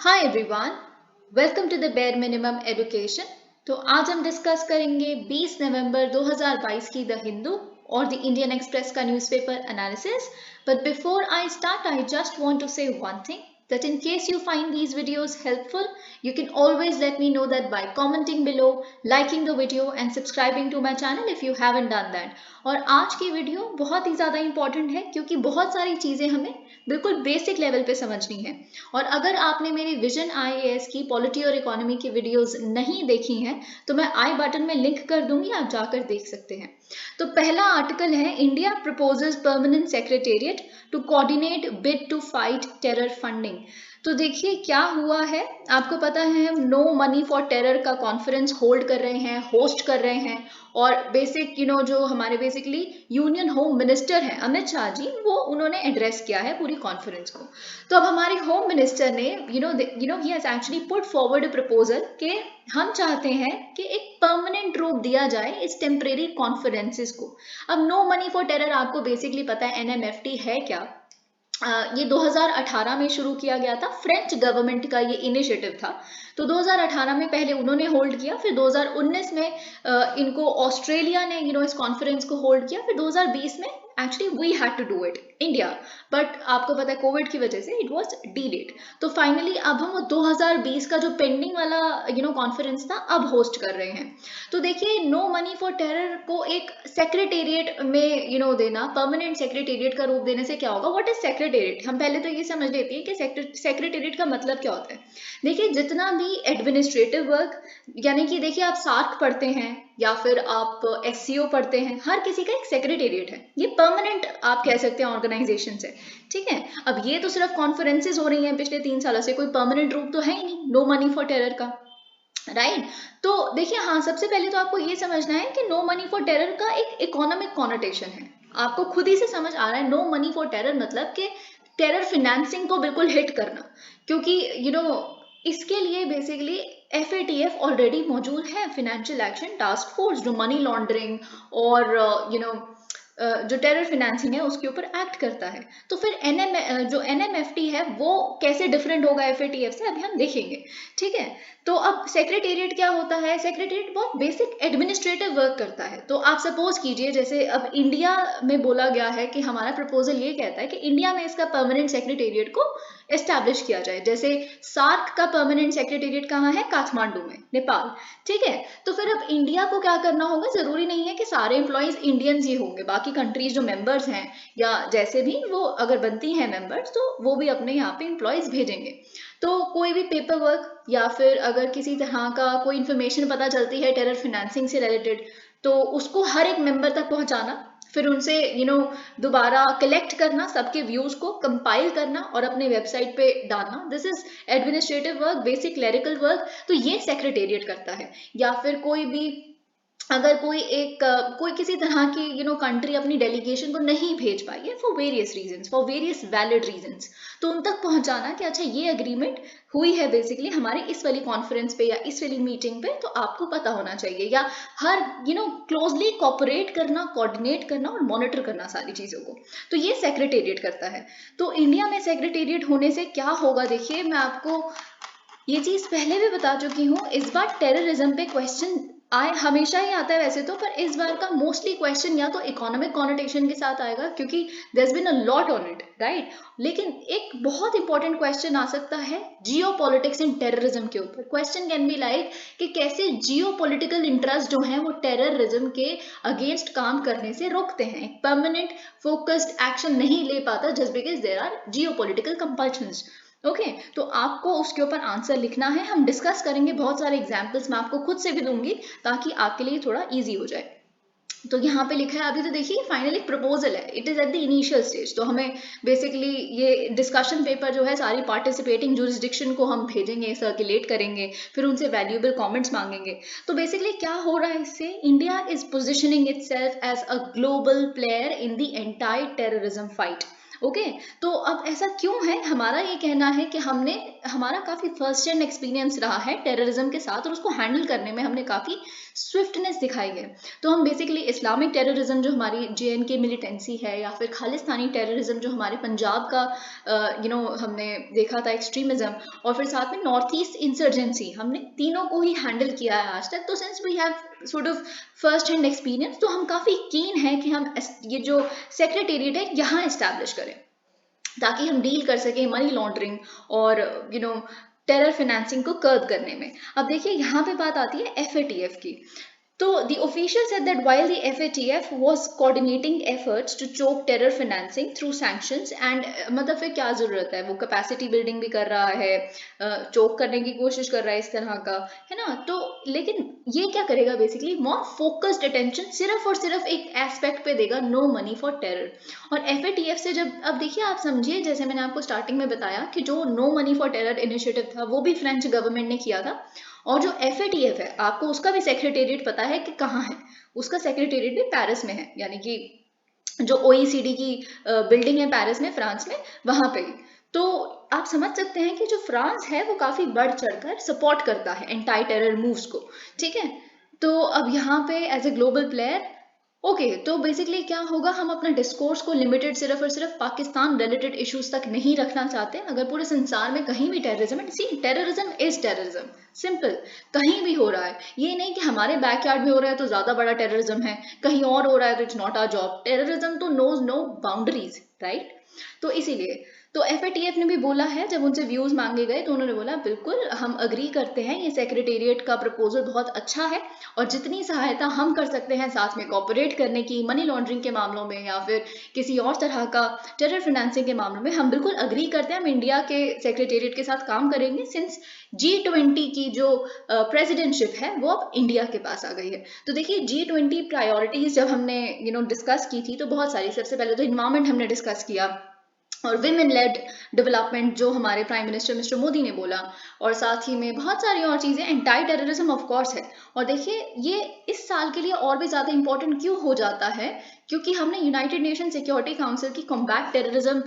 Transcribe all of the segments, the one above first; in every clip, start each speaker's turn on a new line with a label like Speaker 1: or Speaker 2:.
Speaker 1: Hi everyone, welcome to the bare minimum education. तो आज हम डिस्कस करेंगे 20 नवंबर 2022 की द हिंदू और द इंडियन एक्सप्रेस का newspaper analysis. But before I start, I just want to say one thing that in case you find these videos helpful, you can always let me know that by commenting below, liking the video and subscribing to my channel if you haven't done that. और आज की video बहुत ही ज़्यादा important है क्योंकि बहुत सारी चीज़ें हमें बिल्कुल बेसिक लेवल पे समझनी है। और अगर आपने मेरी विजन IAS की पॉलिटी और इकोनॉमी की वीडियोस नहीं देखी हैं तो मैं आई बटन में लिंक कर दूंगी, आप जाकर देख सकते हैं। तो पहला आर्टिकल है India proposes permanent secretariat to coordinate bid to fight terror funding. तो देखिए क्या हुआ है, आपको पता है हम नो मनी फॉर टेरर का कॉन्फ्रेंस होल्ड कर रहे हैं, होस्ट कर रहे हैं। और बेसिक जो हमारे बेसिकली यूनियन होम मिनिस्टर हैं अमित शाह जी, वो उन्होंने एड्रेस किया है पूरी कॉन्फ्रेंस को। तो अब हमारे होम मिनिस्टर ने he has actually put forward a proposal कि हम चाहते हैं कि एक परमानेंट रूप दिया जाए इस टेम्परेरी कॉन्फ्रेंसेस को। अब नो मनी फॉर टेरर आपको बेसिकली पता है NMFT है क्या। ये 2018 में शुरू किया गया था, फ्रेंच गवर्नमेंट का ये इनिशिएटिव था। तो 2018 में पहले उन्होंने होल्ड किया, फिर 2019 में इनको ऑस्ट्रेलिया ने इस कॉन्फ्रेंस को होल्ड किया, फिर 2020 में actually we had to do it India, but आपको पता है कोविड की वजह से इट वाज डीलेड। तो फाइनली अब हम 2020 का जो पेंडिंग वाला कॉन्फ्रेंस था अब होस्ट कर रहे हैं। तो देखिए नो मनी फॉर टेरर को एक सेक्रेटेरिएट में देना, परमानेंट सेक्रेटेरिएट का रूप देने से क्या होगा। व्हाट इज सेक्रेटेरिएट, हम पहले तो ये समझ लेते हैं कि सेक्रेटेरिएट का मतलब क्या होता है। देखिए जितना भी एडमिनिस्ट्रेटिव वर्क, यानी कि देखिए आप सार्क पढ़ते हैं या फिर आप SCO पढ़ते हैं, हर किसी का एक सेक्रेटेरिएट है, ये परमानेंट आप कह सकते हैं ऑर्गेनाइजेशन है। ठीक है, अब ये तो सिर्फ कॉन्फ्रेंसेस हो रही हैं पिछले 3 सालों से, कोई परमानेंट रूप तो है ही नहीं नो मनी फॉर टेरर का, राइट। तो देखिए हाँ, सबसे पहले तो आपको ये समझना है कि नो मनी फॉर टेरर का एक इकोनॉमिक कॉनोटेशन है। आपको खुद ही से समझ आ रहा है नो मनी फॉर टेरर मतलब कि टेरर फिनेंसिंग को बिल्कुल हिट करना, क्योंकि इसके लिए बेसिकली FATF ऑलरेडी मौजूद है, फाइनेंशियल एक्शन टास्क फोर्स, जो मनी लॉन्ड्रिंग और जो टेरर फिनेंसिंग है उसके ऊपर एक्ट करता है। तो फिर जो NMFT है वो कैसे डिफरेंट होगा FATF से, अभी हम देखेंगे। ठीक है, तो अब सेक्रेटेरिएट क्या होता है। सेक्रेटेरिएट बहुत बेसिक एडमिनिस्ट्रेटिव वर्क करता है। तो आप सपोज कीजिए जैसे अब इंडिया में बोला गया है कि हमारा प्रपोजल ये कहता है कि इंडिया में इसका परमानेंट सेक्रेटेरिएट को एस्टैब्लिश किया जाए। जैसे सार्क का परमानेंट सेक्रेटेरिएट कहाँ है, काठमांडू में, नेपाल। ठीक है, तो फिर अब इंडिया को क्या करना होगा, जरूरी नहीं है कि सारे एम्प्लॉयज इंडियंस ही होंगे, बाकी कंट्रीज जो मेंबर्स हैं या जैसे भी वो अगर बनती हैं मेंबर्स तो वो भी अपने यहाँ पे एम्प्लॉयज भेजेंगे। तो कोई भी पेपर वर्क या फिर अगर किसी तरह का कोई इंफॉर्मेशन पता चलती है टेरर फिनेंसिंग से रिलेटेड, तो उसको हर एक मेंबर तक पहुंचाना, फिर उनसे दोबारा कलेक्ट करना, सबके व्यूज को कंपाइल करना और अपने वेबसाइट पे डालना। This is administrative work, basic clerical work. तो ये सेक्रेटेरिएट करता है। या फिर कोई भी अगर कोई किसी तरह की कंट्री अपनी डेलीगेशन को नहीं भेज पाई है for various reasons, for various valid reasons, तो उन तक पहुंचाना कि अच्छा ये एग्रीमेंट हुई है बेसिकली हमारी इस वाली कॉन्फ्रेंस पे या इस वाली मीटिंग पे, तो आपको पता होना चाहिए। या हर क्लोजली कोऑपरेट करना, कोऑर्डिनेट करना और मॉनिटर करना सारी चीजों को, तो ये सेक्रेटेरिएट करता है। तो इंडिया में सेक्रेटेरिएट होने से क्या होगा, देखिए मैं आपको ये चीज पहले भी बता चुकी हूँ। इस बार टेररिज्म पे क्वेश्चन हमेशा ही आता है वैसे तो, पर इस बार का मोस्टली क्वेश्चन या तो इकोनॉमिक कॉनोटेशन के साथ आएगा क्योंकि there has been a lot on it, right. लेकिन एक बहुत इंपॉर्टेंट क्वेश्चन आ सकता है जियो पॉलिटिक्स एंड टेररिज्म के ऊपर। क्वेश्चन कैन बी लाइक कि कैसे जियो पॉलिटिकल इंटरेस्ट जो है वो टेररिज्म के अगेंस्ट काम करने से रोकते हैं, एक परमानेंट फोकस्ड एक्शन नहीं ले पाता just because there are geopolitical compulsions. Okay, तो आपको उसके ऊपर आंसर लिखना है। हम डिस्कस करेंगे बहुत सारे एग्जाम्पल्स, मैं आपको खुद से भी दूंगी ताकि आपके लिए थोड़ा इजी हो जाए। तो यहाँ पे लिखा है, अभी तो देखिए फाइनल एक प्रपोजल है, it is at the initial stage. तो हमें बेसिकली ये डिस्कशन पेपर जो है सारी पार्टिसिपेटिंग जुरिस्डिक्शन को हम भेजेंगे, सर्कुलेट करेंगे, फिर उनसे वैल्यूएबल कमेंट्स मांगेंगे। तो बेसिकली क्या हो रहा है इससे, India is positioning itself as a global player in the entire terrorism fight. Okay तो अब ऐसा क्यों है? हमारा ये कहना है कि हमारा काफ़ी फर्स्ट हैंड एक्सपीरियंस रहा है टेररिज्म के साथ और उसको हैंडल करने में हमने काफ़ी स्विफ्टनेस दिखाई है। तो हम बेसिकली इस्लामिक टेररिज्म जो हमारी JNK मिलिटेंसी है या फिर खालिस्तानी टेररिज्म जो हमारे पंजाब का हमने देखा था एक्सट्रीमिज्म, और फिर साथ में नॉर्थ ईस्ट इंसर्जेंसी, हमने तीनों को ही हैंडल किया है आज तक। तो since we have sort of first hand experience, तो हम काफ़ी कीन है कि हम ये जो सेक्रेटेरिएट है यहाँ इस्टेब्लिश करें ताकि हम डील कर सकें मनी लॉन्ड्रिंग और टेरर फाइनेंसिंग को कर्ब करने में। अब देखिए यहाँ पे बात आती है FATF की। तो the official said that while the FATF was coordinating efforts to choke terror financing through sanctions and मतलब फिर क्या जरूरत है, वो कैपेसिटी बिल्डिंग भी कर रहा है, चोक करने की कोशिश कर रहा है इस तरह का, है ना। तो लेकिन ये क्या करेगा, बेसिकली मोर फोकस्ड अटेंशन सिर्फ और सिर्फ एक एस्पेक्ट पे देगा, नो मनी फॉर टेरर। और FATF से जब, अब देखिए आप समझिए, जैसे मैंने आपको स्टार्टिंग में बताया कि जो no money for terror initiative था वो भी फ्रेंच गवर्नमेंट ने किया था, और जो FATF है आपको उसका भी सेक्रेटेरिएट पता है कि कहाँ है, उसका सेक्रेटेरिएट भी पेरिस में है, यानी कि जो OECD की बिल्डिंग है पेरिस में, फ्रांस में, वहां पे। तो आप समझ सकते हैं कि जो फ्रांस है वो काफी बढ़ चढ़कर सपोर्ट करता है एंटी टेरर मूव्स को, ठीक है। तो अब यहाँ पे as a global player, okay तो बेसिकली क्या होगा, हम अपना डिस्कोर्स को लिमिटेड सिर्फ और सिर्फ पाकिस्तान रिलेटेड इश्यूज तक नहीं रखना चाहते। अगर पूरे संसार में कहीं भी टेररिज्म है, सी टेररिज्म इज टेररिज्म, सिंपल, कहीं भी हो रहा है, ये नहीं कि हमारे बैकयार्ड में हो रहा है तो ज्यादा बड़ा टेररिज्म है, कहीं और हो रहा है तो it's not our job. Terrorism तो नोज नो बाउंड्रीज, राइट। तो इसीलिए तो FATF ने भी बोला है, जब उनसे व्यूज मांगे गए तो उन्होंने बोला बिल्कुल हम अग्री करते हैं, ये सेक्रेटेरिएट का प्रपोजल बहुत अच्छा है और जितनी सहायता हम कर सकते हैं साथ में कोऑपरेट करने की, मनी लॉन्ड्रिंग के मामलों में या फिर किसी और तरह का टेरर फाइनेंसिंग के मामलों में, हम बिल्कुल अग्री करते हैं। हम इंडिया के सेक्रेटेरिएट के साथ काम करेंगे सिंस G20 की जो प्रेसिडेंटशिप है वो अब इंडिया के पास आ गई है। तो देखिए G20 प्रायोरिटीज जब हमने डिस्कस की थी तो बहुत सारी, सबसे पहले तो इन्वायरमेंट हमने डिस्कस किया, और विमेन लेड डेवलपमेंट जो हमारे प्राइम मिनिस्टर मिस्टर मोदी ने बोला, और साथ ही में बहुत सारी और चीज़ें, एंटी टेररिज्म ऑफ कोर्स है। और देखिए ये इस साल के लिए और भी ज़्यादा इंपॉर्टेंट क्यों हो जाता है, क्योंकि हमने यूनाइटेड नेशन सिक्योरिटी काउंसिल की कॉम्बैट टेररिज्म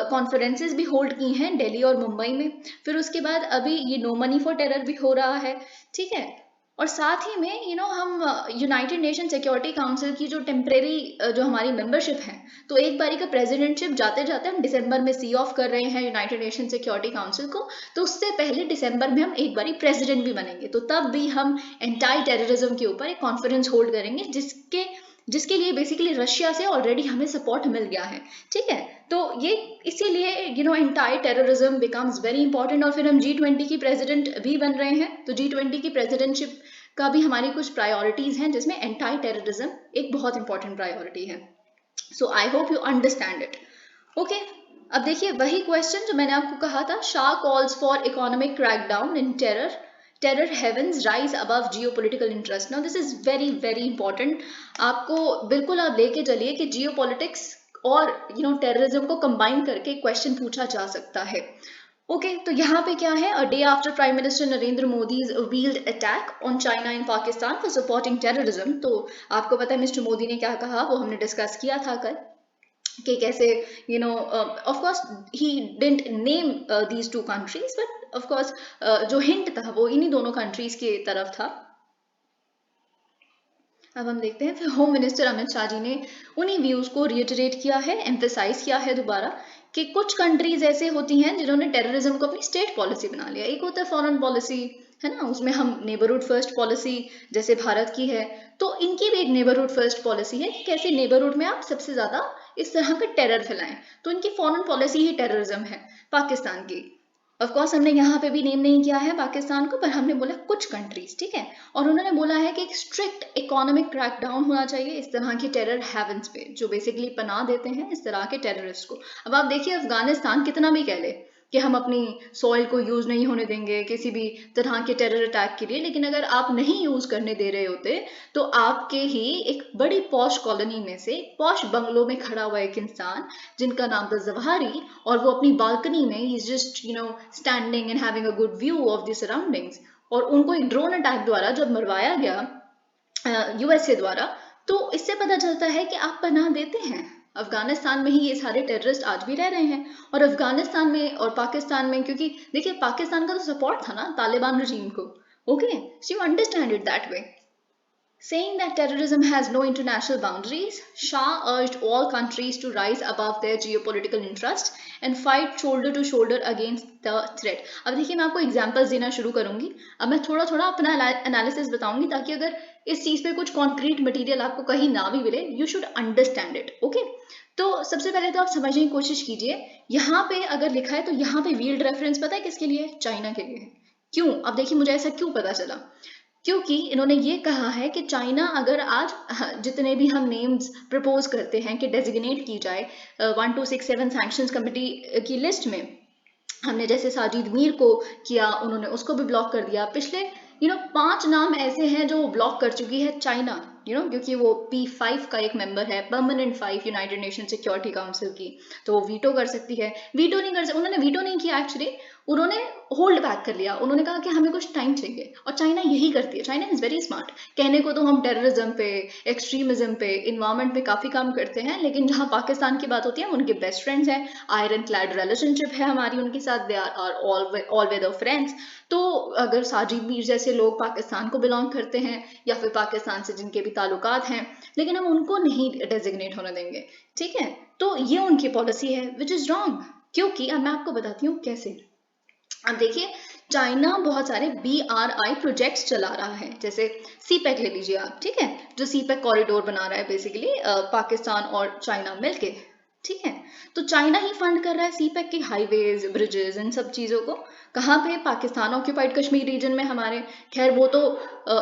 Speaker 1: कॉन्फ्रेंसेज भी होल्ड की हैं दिल्ली और मुंबई में, फिर उसके बाद अभी ये नो मनी फॉर टेरर भी हो रहा है, ठीक है। और साथ ही में हम यूनाइटेड नेशन सिक्योरिटी काउंसिल की जो टेम्परेरी जो हमारी मेंबरशिप है, तो एक बारी का प्रेसिडेंटशिप जाते जाते हम दिसंबर में सी ऑफ कर रहे हैं यूनाइटेड नेशन सिक्योरिटी काउंसिल को, तो उससे पहले दिसंबर में हम एक बारी प्रेसिडेंट भी बनेंगे, तो तब भी हम एंटी टेररिज्म के ऊपर एक कॉन्फ्रेंस होल्ड करेंगे, जिसके लिए बेसिकली रशिया से ऑलरेडी हमें सपोर्ट मिल गया है, ठीक है। तो ये इसीलिए anti terrorism becomes very important, और फिर हम G20 की प्रेसिडेंट भी बन रहे हैं, तो G20 की प्रेसिडेंटशिप का भी हमारी कुछ प्रायोरिटीज हैं जिसमें एंटी टेररिज्म एक बहुत इंपॉर्टेंट प्रायोरिटी है। So I hope you understand it, okay. अब देखिए वही क्वेश्चन जो मैंने आपको कहा था, Shah calls for economic crackdown in terror havens rise above geopolitical interest. Now this is very very important, आपको बिल्कुल आप लेके चलिए कि जियोपॉलिटिक्स और टेररिज्म को कंबाइन करके क्वेश्चन पूछा जा सकता है, ओके। तो यहाँ पे क्या है, a day after prime minister Narendra Modi's wheeled attack on China and Pakistan for supporting terrorism. तो आपको पता है मिस्टर मोदी ने क्या कहा, वो हमने डिस्कस किया था कल, कि कैसे of course he didn't name these two countries, but of course जो हिंट था वो इन्हीं दोनों कंट्रीज की तरफ था। अब हम देखते हैं, फिर होम मिनिस्टर अमित शाह जी ने उन्हीं व्यूज को रिइटरेट किया है, एम्फेसाइज किया है दोबारा, कि कुछ कंट्रीज ऐसे होती हैं जिन्होंने टेररिज्म को अपनी स्टेट पॉलिसी बना लिया। एक होता है फॉरेन पॉलिसी, है ना, उसमें हम नेबरहुड फर्स्ट पॉलिसी जैसे भारत की है, तो इनकी भी एक नेबरहुड फर्स्ट पॉलिसी है, कैसे नेबरहुड में आप सबसे ज्यादा इस तरह का टेरर फैलाएं, तो इनकी फॉरेन पॉलिसी ही टेररिज्म है पाकिस्तान की। ऑफ कोर्स हमने यहाँ पे भी नेम नहीं किया है पाकिस्तान को, पर हमने बोला कुछ कंट्रीज, ठीक है। और उन्होंने बोला है कि एक स्ट्रिक्ट इकोनॉमिक क्रैकडाउन होना चाहिए इस तरह के टेरर हैवंस पे, जो बेसिकली पनाह देते हैं इस तरह के टेररिस्ट को। अब आप देखिए अफगानिस्तान कितना भी कह ले कि हम अपनी सॉइल को यूज नहीं होने देंगे किसी भी तरह के टेरर अटैक के लिए, लेकिन अगर आप नहीं यूज करने दे रहे होते तो आपके ही एक बड़ी पॉश कॉलोनी में से पॉश बंगलों में खड़ा हुआ एक इंसान जिनका नाम था जवाहरी, और वो अपनी बालकनी में ही just standing and having a good view of the surroundings, और उनको एक ड्रोन अटैक द्वारा जब मरवाया गया USA द्वारा, तो इससे पता चलता है कि आप पनाह देते हैं, अफगानिस्तान में ही ये सारे टेररिस्ट आज भी रह रहे हैं, और अफगानिस्तान में और पाकिस्तान में, क्योंकि देखिए पाकिस्तान का तो सपोर्ट था ना तालिबान रजीम को, okay, so you understand it that way. Saying that terrorism has no international boundaries, Shah urged all countries to rise above their geopolitical interests and fight shoulder to shoulder against the threat. अब देखिए मैं आपको examples देना शुरू करूंगी. अब मैं थोड़ा थोड़ा अपना एनालिसिस बताऊंगी ताकि अगर इस चीज पे कुछ कॉन्क्रीट मटेरियल आपको कहीं ना भी मिले, you should understand it. Okay, तो सबसे पहले तो आप समझने की कोशिश कीजिए. यहाँ पे अगर लिखा है तो यहाँ पे वील्ड रेफरेंस पता है किसके लिए? चाइना के लिए है. क्यों? अब देखिए मुझे ऐसा क्यों पता चला, क्योंकि इन्होंने ये कहा है कि चाइना अगर आज जितने भी हम नेम्स प्रपोज करते हैं कि डेजिग्नेट की जाए 1267 सैंक्शंस कमेटी की लिस्ट में, हमने जैसे साजिद मीर को किया, उन्होंने उसको भी ब्लॉक कर दिया. पिछले 5 नाम ऐसे हैं जो ब्लॉक कर चुकी है चाइना, क्योंकि वो P5 का एक मेंबर है, permanent 5 United nation security council की, तो वो वीटो कर सकती है. वीटो नहीं कर सकती, उन्होंने वीटो नहीं किया एक्चुअली, उन्होंने होल्ड बैक कर लिया. उन्होंने कहा कि हमें कुछ टाइम चाहिए, और चाइना यही करती है. China is very smart. कहने को तो हम टेररिज्म पे, एक्सट्रीमिज्म पे, इन्वायरमेंट पे काफी काम करते हैं, लेकिन जहाँ पाकिस्तान की बात होती है, उनके बेस्ट फ्रेंड्स हैं, आयरन क्लैड रिलेशनशिप है हमारी उनके साथ, they are all weather friends. तो अगर साजिद मीर जैसे लोग पाकिस्तान को बिलोंग करते हैं या फिर पाकिस्तान से जिनके भी ताल्लुकात हैं, लेकिन हम उनको नहीं डेजिग्नेट होने देंगे, ठीक है. तो ये उनकी पॉलिसी है विच इज रॉन्ग, क्योंकि अब मैं आपको बताती हूँ कैसे. अब देखिए चाइना बहुत सारे BRI प्रोजेक्ट्स चला रहा है, जैसे सीपैक ले लीजिए आप, ठीक है, जो सीपैक कॉरिडोर बना रहा है बेसिकली पाकिस्तान और चाइना मिलके, ठीक है. तो चाइना ही फंड कर रहा है सीपैक के हाईवेज, ब्रिजेस, इन सब चीजों को. कहाँ पे? पाकिस्तान ऑक्यूपाइड कश्मीर रीजन में हमारे. खैर वो तो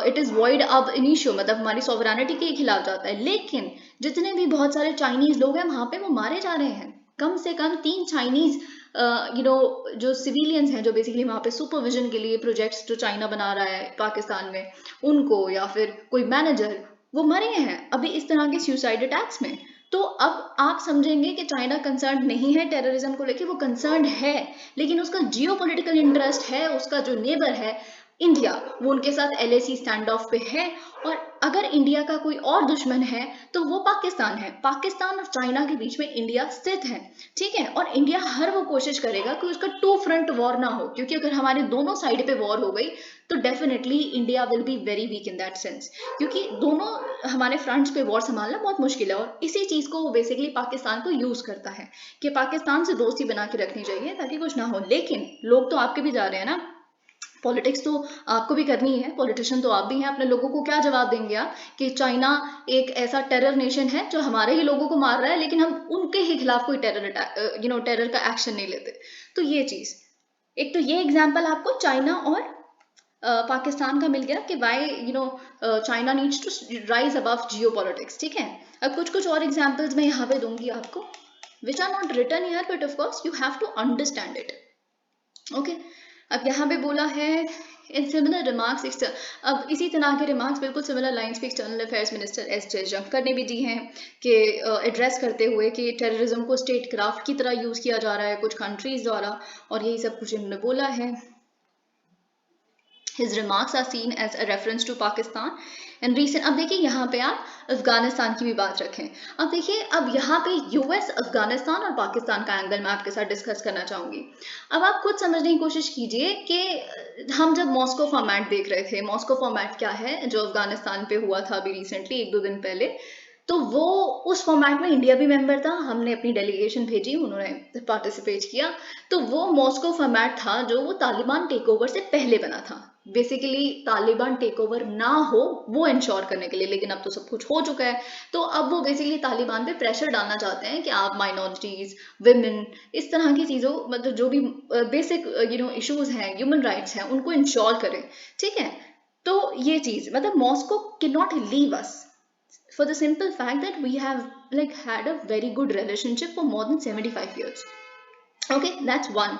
Speaker 1: इट इज वॉइड अब इनिशियो, मतलब हमारी सॉवरेनिटी के खिलाफ जाता है, लेकिन जितने भी बहुत सारे चाइनीज लोग हैं वहां पे वो मारे जा रहे हैं. कम से कम 3 चाइनीज जो सिविलियंस हैं, जो बेसिकली वहां पे सुपरविजन के लिए प्रोजेक्ट्स जो चाइना बना रहा है पाकिस्तान में, उनको या फिर कोई मैनेजर, वो मरे हैं अभी इस तरह के सुसाइड अटैक्स में. तो अब आप समझेंगे कि चाइना कंसर्न नहीं है टेररिज्म को लेके, वो कंसर्न है, लेकिन उसका जियोपॉलिटिकल इंटरेस्ट है, उसका जो नेबर है इंडिया, वो उनके साथ LAC स्टैंड ऑफ पे है. और अगर इंडिया का कोई और दुश्मन है तो वो पाकिस्तान है. पाकिस्तान और चाइना के बीच में इंडिया स्थित है, ठीक है, और इंडिया हर वो कोशिश करेगा कि उसका 2 फ्रंट वॉर ना हो, क्योंकि अगर हमारे दोनों साइड पे वॉर हो गई तो definitely India will be very weak in that sense, क्योंकि दोनों हमारे फ्रंट्स पे वॉर संभालना बहुत मुश्किल है. और इसी चीज को वो बेसिकली पाकिस्तान को यूज करता है कि पाकिस्तान से दोस्ती बना के रखनी चाहिए ताकि कुछ ना हो. लेकिन लोग तो आपके भी जा रहे हैं ना, पॉलिटिक्स तो आपको भी करनी है, पॉलिटिशियन तो आप भी हैं. अपने लोगों को क्या जवाब देंगे आप कि चाइना एक ऐसा टेरर नेशन है जो हमारे ही लोगों को मार रहा है, लेकिन हम उनके ही खिलाफ कोई टेरर का एक्शन नहीं लेते. तो ये चीज, एक तो ये एग्जांपल आपको चाइना और पाकिस्तान का मिल गया कि why China needs to rise above geopolitics, ठीक है. अब कुछ कुछ और एग्जाम्पल्स मैं यहाँ पे दूंगी आपको, which are not written here, but of course you have to understand it, okay. अब यहाँ पे बोला है इन सिमिलर रिमार्क्स, अब इसी तरह के रिमार्क्स बिल्कुल सिमिलर लाइंस पे external affairs minister S Jaishankar ने भी दी हैं कि एड्रेस करते हुए कि टेररिज्म को स्टेट क्राफ्ट की तरह यूज किया जा रहा है कुछ कंट्रीज द्वारा, और यही सब कुछ इन्होंने बोला है. His remarks are seen as a reference to Pakistan and recent. अब देखिए यहाँ पे आप अफगानिस्तान की भी बात रखें. अब देखिए अब यहाँ पे US, अफगानिस्तान और पाकिस्तान का एंगल मैं आपके साथ डिस्कस करना चाहूंगी. अब आप खुद समझने की कोशिश कीजिए कि हम जब मॉस्को फॉर्मेट देख रहे थे, मॉस्को फॉर्मेट क्या है जो अफगानिस्तान पे हुआ था अभी रिसेंटली 1-2 दिन पहले, तो वो उस फॉर्मेट में इंडिया भी मेंबर था, हमने अपनी डेलीगेशन भेजी, उन्होंने पार्टिसिपेट किया. तो वो मॉस्को फॉर्मेट था जो वो तालिबान टेक ओवर से पहले बना था, बेसिकली तालिबान टेक ओवर ना हो वो इंश्योर करने के लिए. लेकिन अब तो सब कुछ हो चुका है, तो अब वो बेसिकली तालिबान पे प्रेशर डालना चाहते हैं कि आप माइनॉरिटीज, विमेन, इस तरह की चीजों, मतलब जो भी बेसिक इश्यूज हैं, ह्यूमन राइट्स हैं, उनको इंश्योर करें, ठीक है. तो ये चीज, मतलब Moscow can not leave us for the simple fact that we have had a very good relationship for more than 75 years. Okay, that's one.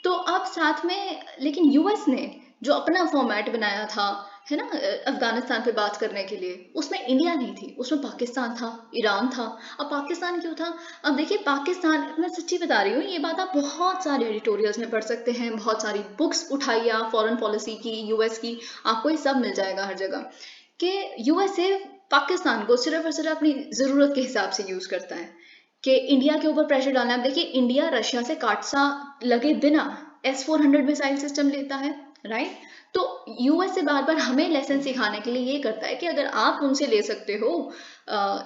Speaker 1: तो अब साथ में लेकिन US ने जो अपना फॉर्मेट बनाया था, है ना, अफगानिस्तान पे बात करने के लिए, उसमें इंडिया नहीं थी, उसमें पाकिस्तान था, ईरान था. अब पाकिस्तान क्यों था? अब देखिए पाकिस्तान, मैं सच्ची बता रही हूँ, ये बात आप बहुत सारे एडिटोरियल्स में पढ़ सकते हैं, बहुत सारी बुक्स उठाइए आप फॉरेन पॉलिसी की, US की, आपको ये सब मिल जाएगा हर जगह कि USA पाकिस्तान को सिर्फ और सिर्फ अपनी जरूरत के हिसाब से यूज करता है. कि इंडिया के ऊपर प्रेशर डालना है। अब देखिए इंडिया रशिया से काटसा लगे बिना S-400 मिसाइल सिस्टम लेता है, राइट? तो यूएस से बार बार हमें लेसन सिखाने के लिए ये करता है कि अगर आप उनसे ले सकते हो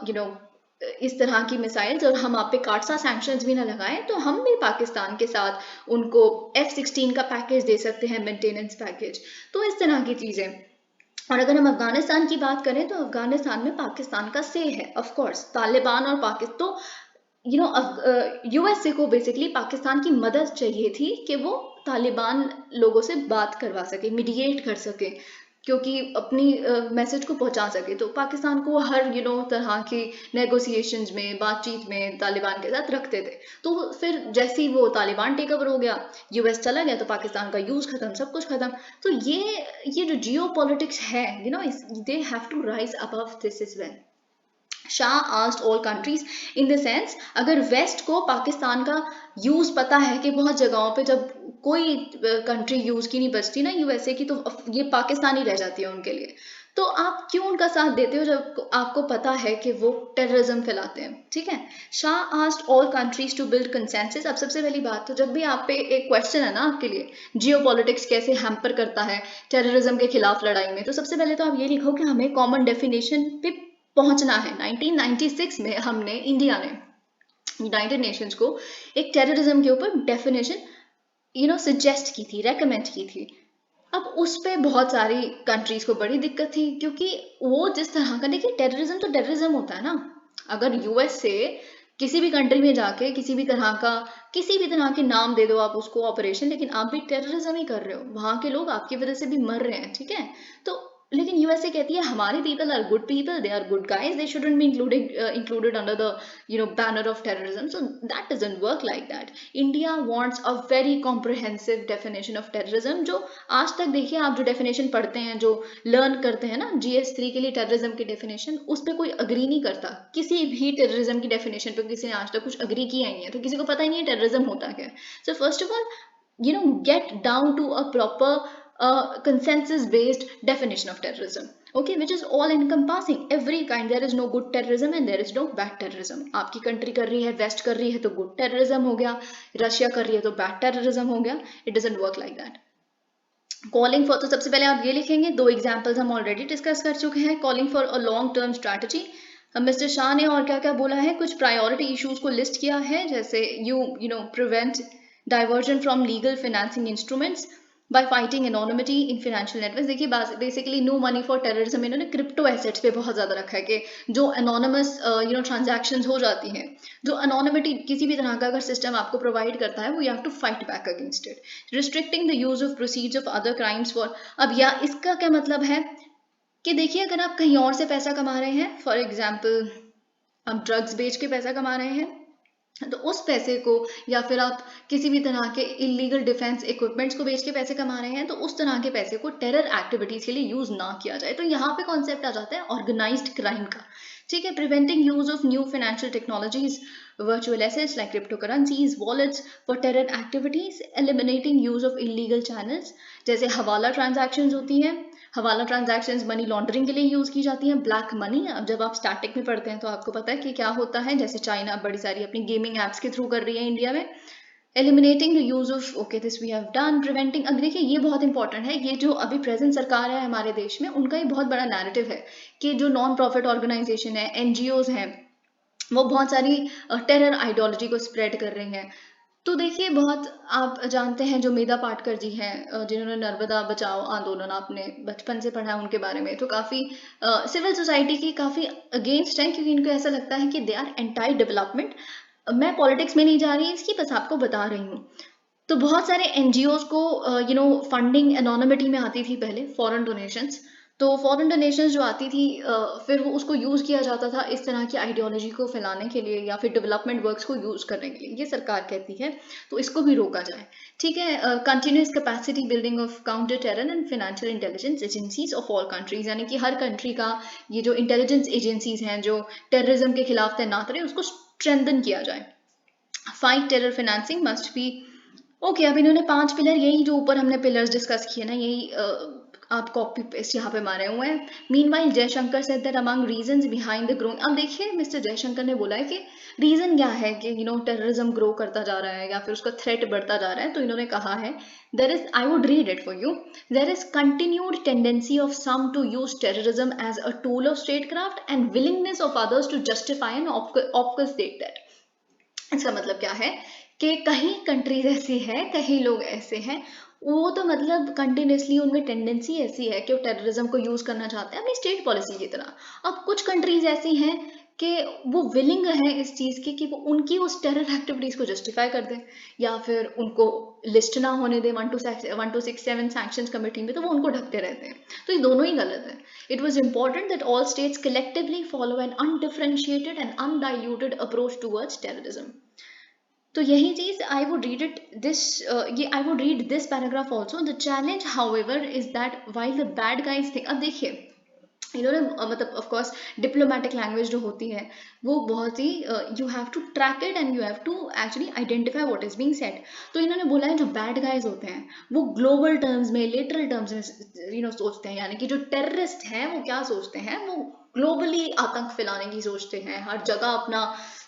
Speaker 1: यू नो इस तरह की मिसाइल्स और हम आप पे काटसा सैंक्शंस भी ना लगाएं, तो हम भी पाकिस्तान के साथ उनको F-16 का पैकेज दे सकते हैं, मेंटेनेंस पैकेज। तो इस तरह की चीजें। और अगर हम अफगानिस्तान की बात करें तो अफगानिस्तान में पाकिस्तान का से है, ऑफ कोर्स तालिबान और पाकिस्तान। तो यूएसए को बेसिकली पाकिस्तान की मदद चाहिए थी कि वो तालिबान लोगों से बात करवा सके, मीडिएट कर सके, क्योंकि अपनी मैसेज को पहुंचा सके। तो पाकिस्तान को हर तरह की नेगोशिएशंस में, बातचीत में तालिबान के साथ रखते थे। तो फिर जैसे ही वो तालिबान टेक ओवर हो गया, यूएस चला गया, तो पाकिस्तान का यूज खत्म, सब कुछ खत्म। तो ये जो जियो पॉलिटिक्स है, they have to rise above this is well. Shah asked all countries in the sense, अगर वेस्ट को पाकिस्तान का यूज पता है कि बहुत जगहों पे जब कोई कंट्री यूज की नहीं बचती ना यूएसए की, तो ये पाकिस्तान ही रह जाती है उनके लिए। तो आप क्यों उनका साथ देते हो जब आपको पता है कि वो टेररिज्म फैलाते हैं? ठीक है। Shah asked all countries to build consensus. अब सबसे पहली बात, तो जब भी आप पे एक क्वेश्चन है ना आपके लिए, जियो पॉलिटिक्स कैसे हैम्पर करता है टेररिज्म के खिलाफ लड़ाई में, तो सबसे पहले तो आप ये लिखो कि हमें कॉमन डेफिनेशन पे पहुंचना है। 1996 में हमने, इंडिया ने यूनाइटेड नेशंस को एक टेररिज्म के ऊपर डेफिनेशन सजेस्ट की थी, रेकमेंड की थी। अब उस पे बहुत सारी कंट्रीज को बड़ी दिक्कत थी, क्योंकि वो जिस तरह का, देखिए टेररिज्म तो टेररिज्म होता है ना। अगर यूएस से किसी भी कंट्री में जाके किसी भी तरह के नाम दे दो आप उसको ऑपरेशन, लेकिन आप भी टेररिज्म ही कर रहे हो, वहां के लोग आपकी वजह से भी मर रहे हैं, ठीक है। तो लेकिन यूएसए कहती है हमारे people are good people, they are good guys, they shouldn't be included under the banner of terrorism. So that doesn't work like that. India wants a very comprehensive definition of terrorism, जो आज तक देखिए आप जो definition पढ़ते हैं, जो learn करते हैं ना GS3 के लिए टेररिज्म की डेफिनेशन, उस पर कोई अग्री नहीं करता। किसी भी टेररिज्म की डेफिनेशन पर किसी ने आज तक कुछ अग्री किया ही नहीं है, तो किसी को पता ही नहीं है टेररिज्म होता क्या है। So first of all, get down to a proper consensus based definition of terrorism, okay, which is all encompassing every kind. There is no good terrorism and there is no bad terrorism. आपकी country कर रही है, waste कर रही है, तो good terrorism हो गया, रशिया कर रही है तो बैड टेररिज्म हो गया। It doesn't work like that. Calling for, तो सबसे पहले आप ये लिखेंगे, दो एग्जाम्पल्स हम ऑलरेडी डिस्कस कर चुके हैं। Calling for a long term strategy, mister Shah ने और क्या क्या बोला है, कुछ प्रायोरिटी इश्यूज को लिस्ट किया है, जैसे prevent diversion from legal financing instruments by fighting anonymity in financial network. देखिए basically no money for terrorism इन्होंने क्रिप्टो एसेट्स पे बहुत ज्यादा रखा है, कि जो एनोनिमस ट्रांजैक्शंस हो जाती हैं, जो एनोनिमिटी किसी भी तरह का अगर सिस्टम आपको प्रोवाइड करता है, वो you have to fight back against it. Restricting the use of proceeds of other crimes for, अब या इसका क्या मतलब है कि देखिए अगर आप कहीं और से पैसा कमा रहे हैं, फॉर एग्जाम्पल आप ड्रग्स बेच के पैसा कमा रहे हैं, तो उस पैसे को, या फिर आप किसी भी तरह के इलीगल डिफेंस इक्विपमेंट्स को बेच के पैसे कमा रहे हैं, तो उस तरह के पैसे को टेरर एक्टिविटीज के लिए यूज ना किया जाए। तो यहाँ पे कॉन्सेप्ट आ जाता है ऑर्गेनाइज्ड क्राइम का, ठीक है। Preventing use of new financial technologies, virtual assets like cryptocurrencies, wallets for terror activities, eliminating use of illegal channels, जैसे हवाला ट्रांजैक्शंस होती हैं, हवाला ट्रांजैक्शंस मनी लॉन्ड्रिंग के लिए यूज की जाती हैं। ब्लैक मनी, अब जब आप स्टैटिक में पढ़ते हैं तो आपको पता है कि क्या होता है, जैसे चाइना बड़ी सारी अपनी गेमिंग एप्स के थ्रू कर रही है इंडिया में। Eliminating the use of, okay this we have done. Preventing, अब देखिए ये बहुत इंपॉर्टेंट है, ये जो अभी प्रेजेंट सरकार है हमारे देश में, उनका ये बहुत बड़ा नैरेटिव है कि जो नॉन प्रॉफिट ऑर्गेनाइजेशन है, NGOs हैं, वो बहुत सारी टेरर आइडियोलॉजी को स्प्रेड कर रही हैं। तो देखिए बहुत आप जानते हैं जो मेधा पाटकर जी हैं, जिन्होंने नर्मदा बचाओ आंदोलन आपने बचपन से पढ़ा है उनके बारे में, तो काफ़ी सिविल सोसाइटी की काफ़ी अगेंस्ट हैं, क्योंकि इनको ऐसा लगता है कि दे आर एंटाई डेवलपमेंट। मैं पॉलिटिक्स में नहीं जा रही इसकी, बस आपको बता रही हूँ। तो बहुत सारे NGOs को फंडिंग एनोनिमिटी में आती थी पहले, फॉरेन डोनेशंस। तो फॉरेन डोनेशंस जो आती थी, फिर वो उसको यूज किया जाता था इस तरह की आइडियोलॉजी को फैलाने के लिए, या फिर डेवलपमेंट वर्क्स को यूज करने के लिए। ये सरकार कहती है, तो इसको भी रोका जाए, ठीक है। Continuous capacity building of counter terror and financial intelligence agencies of all countries, यानी कि हर कंट्री का ये जो इंटेलिजेंस एजेंसीज हैं जो टेररिज्म के खिलाफ तैनात रहे, उसको स्ट्रेंथन किया जाए। Fight terror financing must be, okay. अब इन्होंने 5 पिलर, यही जो ऊपर हमने पिलर्स डिस्कस किए ना, यही आप कॉपी पेस्ट यहाँ पे मारे हुए हैं। Meanwhile Jaishankar said that among reasons behind the growing, अब देखिए मिस्टर जयशंकर ने बोला है कि रीजन क्या है कि टेररिज्म ग्रो करता जा रहा है या फिर उसका थ्रेट बढ़ता जा रहा है? तो इन्होंने कहा है, there is, I would read it for you, there is continued tendency of some to use terrorism as a tool of statecraft and willingness of others to justify and obfuscate that. इसका मतलब क्या है कि कहीं countries ऐसी है, कहीं लोग ऐसे हैं, वो तो मतलब कंटिन्यूसली उनमें टेंडेंसी ऐसी है कि वो टेररिज्म को यूज करना चाहते हैं अपनी स्टेट पॉलिसी की तरह। अब कुछ कंट्रीज ऐसी हैं कि वो विलिंग है इस चीज की कि वो उनकी उस टेरर एक्टिविटीज को जस्टिफाई कर दें या फिर उनको लिस्ट ना होने दें 1267 सैंक्शंस कमेटी में, तो वो उनको ढकते रहते हैं। तो ये दोनों ही गलत है। It was important that all states collectively follow an undifferentiated and undiluted approach towards terrorism. तो यही चीज I would read it this, ये I would read this paragraph also. The challenge however is that while the bad guys think, अब देखिए इन्होंने मतलब of course diplomatic language जो होती है वो बहुत ही you have to track it and you have to actually identify what is being said. तो इन्होंने बोला है जो बैड गाइज होते हैं वो ग्लोबल टर्म्स में, लिटरल टर्म्स में सोचते हैं, यानी कि जो टेररिस्ट हैं वो क्या सोचते हैं, वो ग्लोबली आतंक फैलाने की सोचते हैं, हर जगह अपना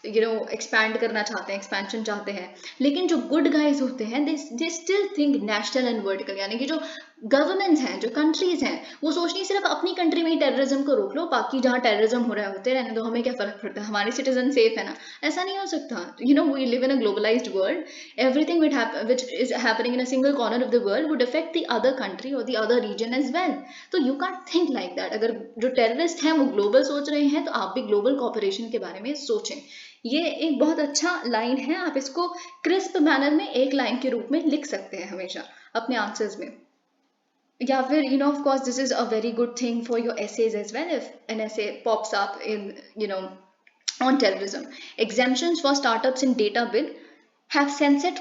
Speaker 1: एक्सपैंड करना चाहते हैं, एक्सपेंशन चाहते हैं। लेकिन जो गुड गाइज होते हैं they still think national and vertical, यानी कि जो गवर्नमेंट्स हैं, जो कंट्रीज हैं, वो सोचनी सिर्फ अपनी कंट्री में ही टेररिज्म को रोक लो, बाकी जहाँ टेररिज्म हो रहा है होते रहने दो, हमें क्या फर्क पड़ता है, हमारे सिटीजन सेफ है ना। ऐसा नहीं हो सकता। We live in a globalised world, everything which is happening in a single corner of the world would affect the other country or the other region as well. तो you can't think like that. अगर जो terrorist हैं वो global सोच रहे हैं तो आप भी ग्लोबल कॉपरेशन के बारे में सोचें। ये एक बहुत अच्छा लाइन है, आप इसको क्रिस्प मैनर में एक लाइन के रूप में लिख सकते हैं हमेशा अपने आंसर्स में, या फिर of course this is a very good thing for your essays as well if an essay pops up in on terrorism. Exemptions for startups in data bill have sunset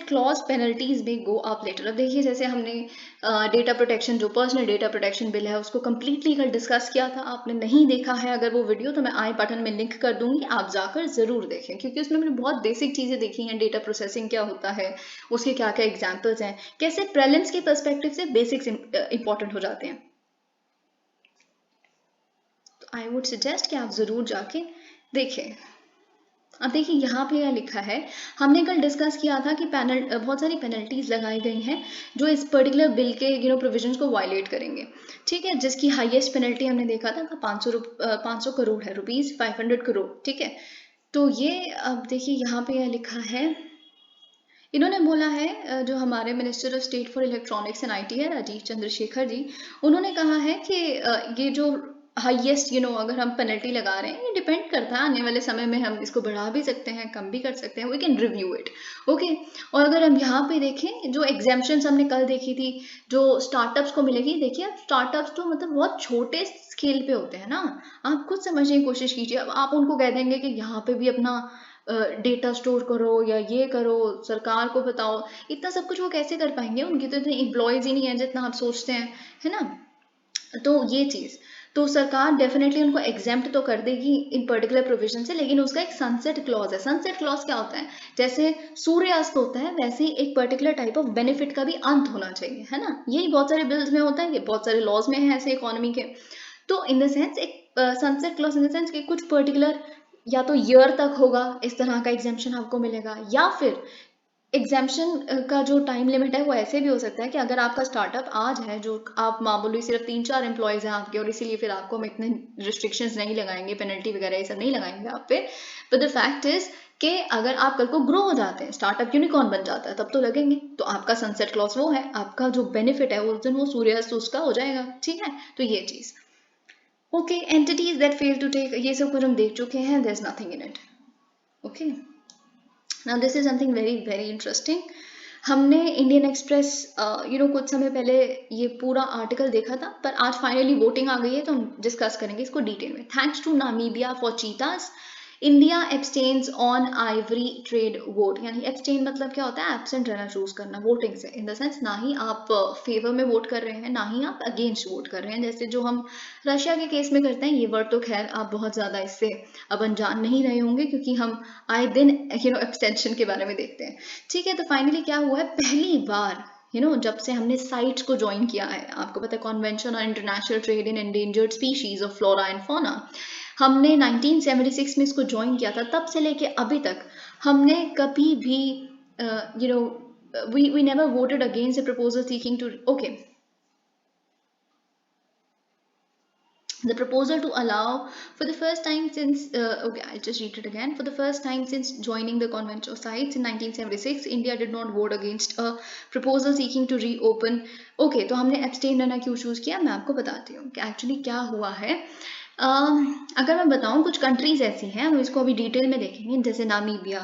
Speaker 1: clause penalties may go up later. अब देखिए जैसे हमने data protection, जो personal data protection bill है उसको completely कल discuss किया था। आपने नहीं देखा है अगर वो वीडियो तो मैं आई बटन में लिंक कर दूंगी, आप जाकर जरूर देखें, क्योंकि उसमें मैंने बहुत बेसिक चीजें देखी हैं। डेटा प्रोसेसिंग क्या होता है, उसके क्या क्या एग्जाम्पल्स हैं, कैसे प्रीलिम्स के पर्सपेक्टिव से बेसिक्स इंपॉर्टेंट हो जाते हैं। तो आई वुड सजेस्ट कि आप जरूर जाके देखें। अब देखिए यहाँ पे यह लिखा है, हमने कल डिस्कस किया था कि बहुत सारी पेनल्टीज लगाई गई हैं जो इस पर्टिकुलर बिल के प्रोविजंस को वायलेट करेंगे, ठीक है, जिसकी हाईएस्ट पेनल्टी हमने देखा था 500 करोड़ है, रुपीज 500 करोड़, ठीक है। तो ये अब देखिए यहाँ पे यह लिखा है, इन्होंने बोला है जो हमारे minister of state for electronics and IT है राजीव चंद्रशेखर जी, उन्होंने कहा है कि ये जो हाईएस्ट अगर हम पेनल्टी लगा रहे हैं, ये डिपेंड करता है, आने वाले समय में हम इसको बढ़ा भी सकते हैं, कम भी कर सकते हैं, we can review it, okay. और अगर हम यहाँ पे देखें जो एग्जेम्पशंस हमने कल देखी थी जो स्टार्टअप्स को मिलेगी, देखिए स्टार्टअप्स तो मतलब बहुत छोटे स्केल पे होते हैं ना, आप खुद समझने की कोशिश कीजिए। अब आप उनको कह देंगे कि यहाँ पे भी अपना डेटा स्टोर करो या ये करो, सरकार को बताओ, इतना सब कुछ वो कैसे कर पाएंगे, उनकी तो इतने एम्प्लॉयज ही नहीं है जितना आप सोचते हैं, है ना। तो ये चीज तो सरकार डेफिनेटली उनको एग्जेम्प्ट तो कर देगी इन पर्टिकुलर प्रोविजन से, लेकिन उसका एक सनसेट क्लॉज है। सनसेट क्लॉज क्या होता है, जैसे सूर्यास्त होता है वैसे ही एक पर्टिकुलर टाइप ऑफ बेनिफिट का भी अंत होना चाहिए, है ना। यही बहुत सारे बिल्स में होता है, ये बहुत सारे लॉज में है ऐसे इकोनॉमी के। तो इन द सेंस एक sunset clause in the sense कि कुछ पर्टिकुलर या तो ईयर तक होगा इस तरह का एग्जेम्पशन आपको मिलेगा, या फिर एग्जेम्पशन का जो टाइम लिमिट है वो ऐसे भी हो सकता है कि अगर आपका स्टार्टअप आज है, जो आप मामूली सिर्फ 3-4 एम्प्लॉयज हैं आपके, और इसीलिए फिर आपको हम इतने रिस्ट्रिक्शंस नहीं लगाएंगे, पेनल्टी वगैरह ये सब नहीं लगाएंगे आप पे, बट द फैक्ट इज कि अगर आप कल को ग्रो हो जाते हैं, स्टार्टअप यूनिकॉर्न बन जाता है, तब तो लगेंगे। तो आपका सनसेट क्लॉज वो है, आपका जो बेनिफिट है उस दिन वो सूर्यास्त उसका हो जाएगा, ठीक है। तो ये चीज okay. Entities that fail to take, ये सब कुछ हम देख चुके हैं, there is nothing in it, okay. Now this is something very very interesting. हमने इंडियन एक्सप्रेस कुछ समय पहले ये पूरा आर्टिकल देखा था, पर आज फाइनली वोटिंग आ गई है तो हम डिस्कस करेंगे इसको डिटेल में। Thanks to Namibia for cheetahs, India abstains on ivory trade vote, यानी एब्सटेन मतलब क्या होता है, एब्सेंट रहना, चूज करना वोटिंग से, इन द सेंस ना ही आप फेवर में वोट कर रहे हैं ना ही आप अगेंस्ट वोट कर रहे हैं, जैसे जो हम रशिया के केस में करते हैं। ये वर्ड तो खैर आप बहुत ज्यादा इससे अब अनजान नहीं रहे होंगे क्योंकि हम आए दिन एब्सटेंशन के बारे में देखते हैं, ठीक है। तो फाइनली क्या हुआ है, पहली बार जब से हमने साइट्स को ज्वाइन किया है, आपको पता है convention on international trade in endangered species of flora and fauna, हमने 1976 में इसको ज्वाइन किया था, तब से लेके अभी तक हमने कभी भी we never voted against a proposal seeking to the proposal to allow for the first time since I'll just read it again. For the first time since joining the Convention of CITES in 1976, India did not vote against a proposal seeking to reopen. तो हमने abstain रहना क्यों choose किया, मैं आपको बताती हूँ कि actually क्या हुआ है. अगर मैं बताऊँ, कुछ कंट्रीज ऐसी हैं, हम इसको अभी डिटेल में देखेंगे, जैसे Namibia,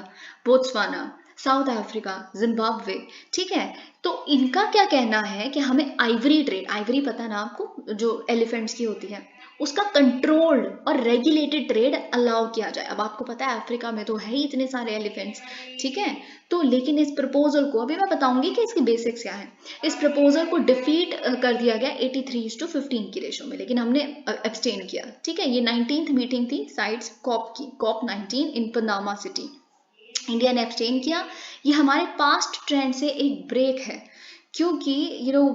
Speaker 1: Botswana, south Africa, Zimbabwe. ठीक है, तो इनका क्या कहना है कि हमें आइवरी ट्रेड, आइवरी पता ना आपको, जो एलिफेंट्स की होती है, उसका कंट्रोल्ड और रेगुलेटेड ट्रेड अलाउ किया जाए. अब आपको पता है अफ्रीका में तो है ही इतने सारे एलिफेंट्स. ठीक है, तो लेकिन इस प्रपोजल को अभी मैं बताऊंगी कि इसकी बेसिक्स क्या है. इस प्रपोजल को डिफीट कर दिया गया 83:15 की रेशो में, लेकिन हमने एब्सटेन किया. ठीक है, ये 19th मीटिंग थी साइट्स कॉप की, COP 19 इन पनामा सिटी. इंडिया ने एब्सटेन किया. ये हमारे पास्ट ट्रेंड से एक ब्रेक है, क्योंकि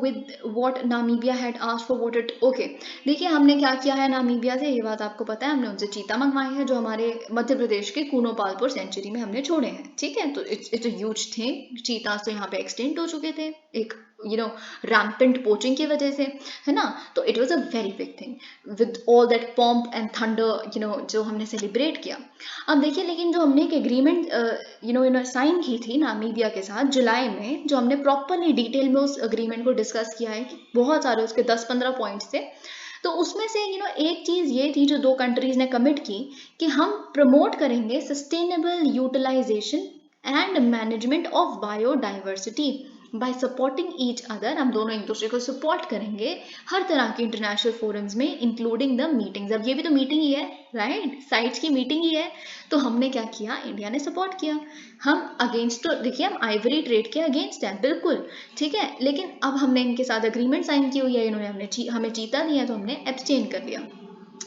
Speaker 1: with what Namibia had asked for what it देखिए हमने क्या किया है नामीबिया से, ये बात आपको पता है. हमने उनसे चीता मंगवाए हैं, जो हमारे मध्य प्रदेश के कूनोपालपुर सेंचुरी में हमने छोड़े हैं. ठीक है, तो इट्स अ ह्यूज थिंग. चीता तो यहाँ पे एक्सटेंट हो चुके थे एक रैम्पेंट पोचिंग की वजह से, है ना. तो it was a very big thing with all that pomp and thunder जो हमने सेलिब्रेट किया. अब देखिए, लेकिन जो हमने एक एग्रीमेंट साइन की थी नामीबिया के साथ जुलाई में, जो हमने प्रॉपरली डिटेल में उस एग्रीमेंट को डिस्कस किया है, कि बहुत सारे उसके 10-15 पॉइंट्स थे. तो उसमें से एक चीज ये थी जो दो कंट्रीज ने कमिट की, कि हम प्रमोट करेंगे sustainable utilisation and management of biodiversity by supporting each other. हम दोनों एक दूसरे को सपोर्ट करेंगे हर तरह के इंटरनेशनल फोरम्स में, इंक्लूडिंग द मीटिंग्स. अब ये भी तो मीटिंग ही है, राइट, साइट्स की मीटिंग ही है. तो हमने क्या किया, इंडिया ने सपोर्ट किया. हम अगेंस्ट, तो देखिए हम आइवरी ट्रेड के अगेंस्ट हैं बिल्कुल. ठीक है, लेकिन अब हमने इनके साथ अग्रीमेंट साइन की हुई है, इन्होंने हमें जीता नहीं है, तो हमने एब्सटेन कर लिया.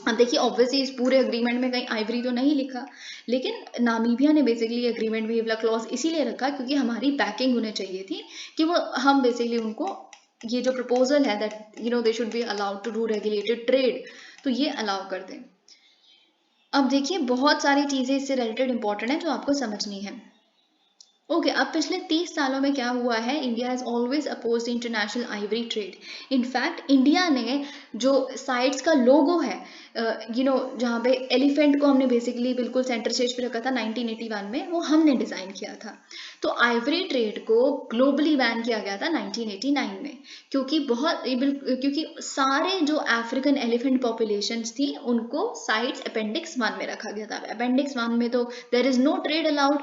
Speaker 1: अब देखिए ऑब्वियसली इस पूरे अग्रीमेंट में कहीं आइवरी तो नहीं लिखा, लेकिन नामीबिया ने बेसिकली एग्रीमेंट में ये वाला क्लॉज इसीलिए रखा क्योंकि हमारी बैकिंग उन्हें चाहिए थी, कि वो हम बेसिकली उनको ये जो प्रपोजल है that they should be allowed to do regulated trade, तो ये अलाउ कर दें. अब देखिए बहुत सारी चीजें इससे रिलेटेड इंपॉर्टेंट है जो आपको समझनी है. अब पिछले 30 सालों में क्या हुआ है, India has always opposed international Ivory trade. In fact India ने जो साइट्स का लोगो है, जहाँ पे एलिफेंट को हमने बेसिकली बिल्कुल सेंटर स्टेज पे रखा था 1981 में, वो हमने डिजाइन किया था. तो आइवरी ट्रेड को ग्लोबली बैन किया गया था 1989 में, क्योंकि सारे जो अफ्रीकन एलिफेंट पॉपुलेशंस थी उनको साइट्स अपेंडिक्स 1 में रखा गया था. अपेंडिक्स 1 में तो there is no trade allowed.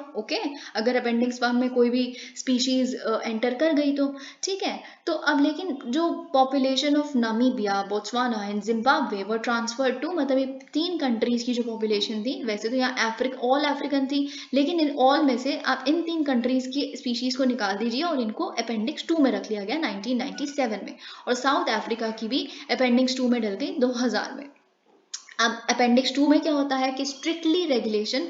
Speaker 1: अगर अपेंडिक्स 1 में कोई भी स्पीशीज एंटर कर गई तो ठीक है. तो अब लेकिन जो population of Namibia, Botswana and Zimbabwe were transfer to, मतलब ये 3 कंट्रीज की जो पॉपुलेशन थी, वैसे तो यहाँ ऑल अफ्रीकन थी, लेकिन इन ऑल में से आप इन 3 कंट्रीज की स्पीशीज को निकाल दीजिए और इनको अपेंडिक्स 2 में रख लिया गया 1997 में, और साउथ अफ्रीका की भी अपेंडिक्स 2 में डल गई 2000 में. अब अपेंडिक्स 2 में क्या होता है कि स्ट्रिक्टली रेगुलेशन,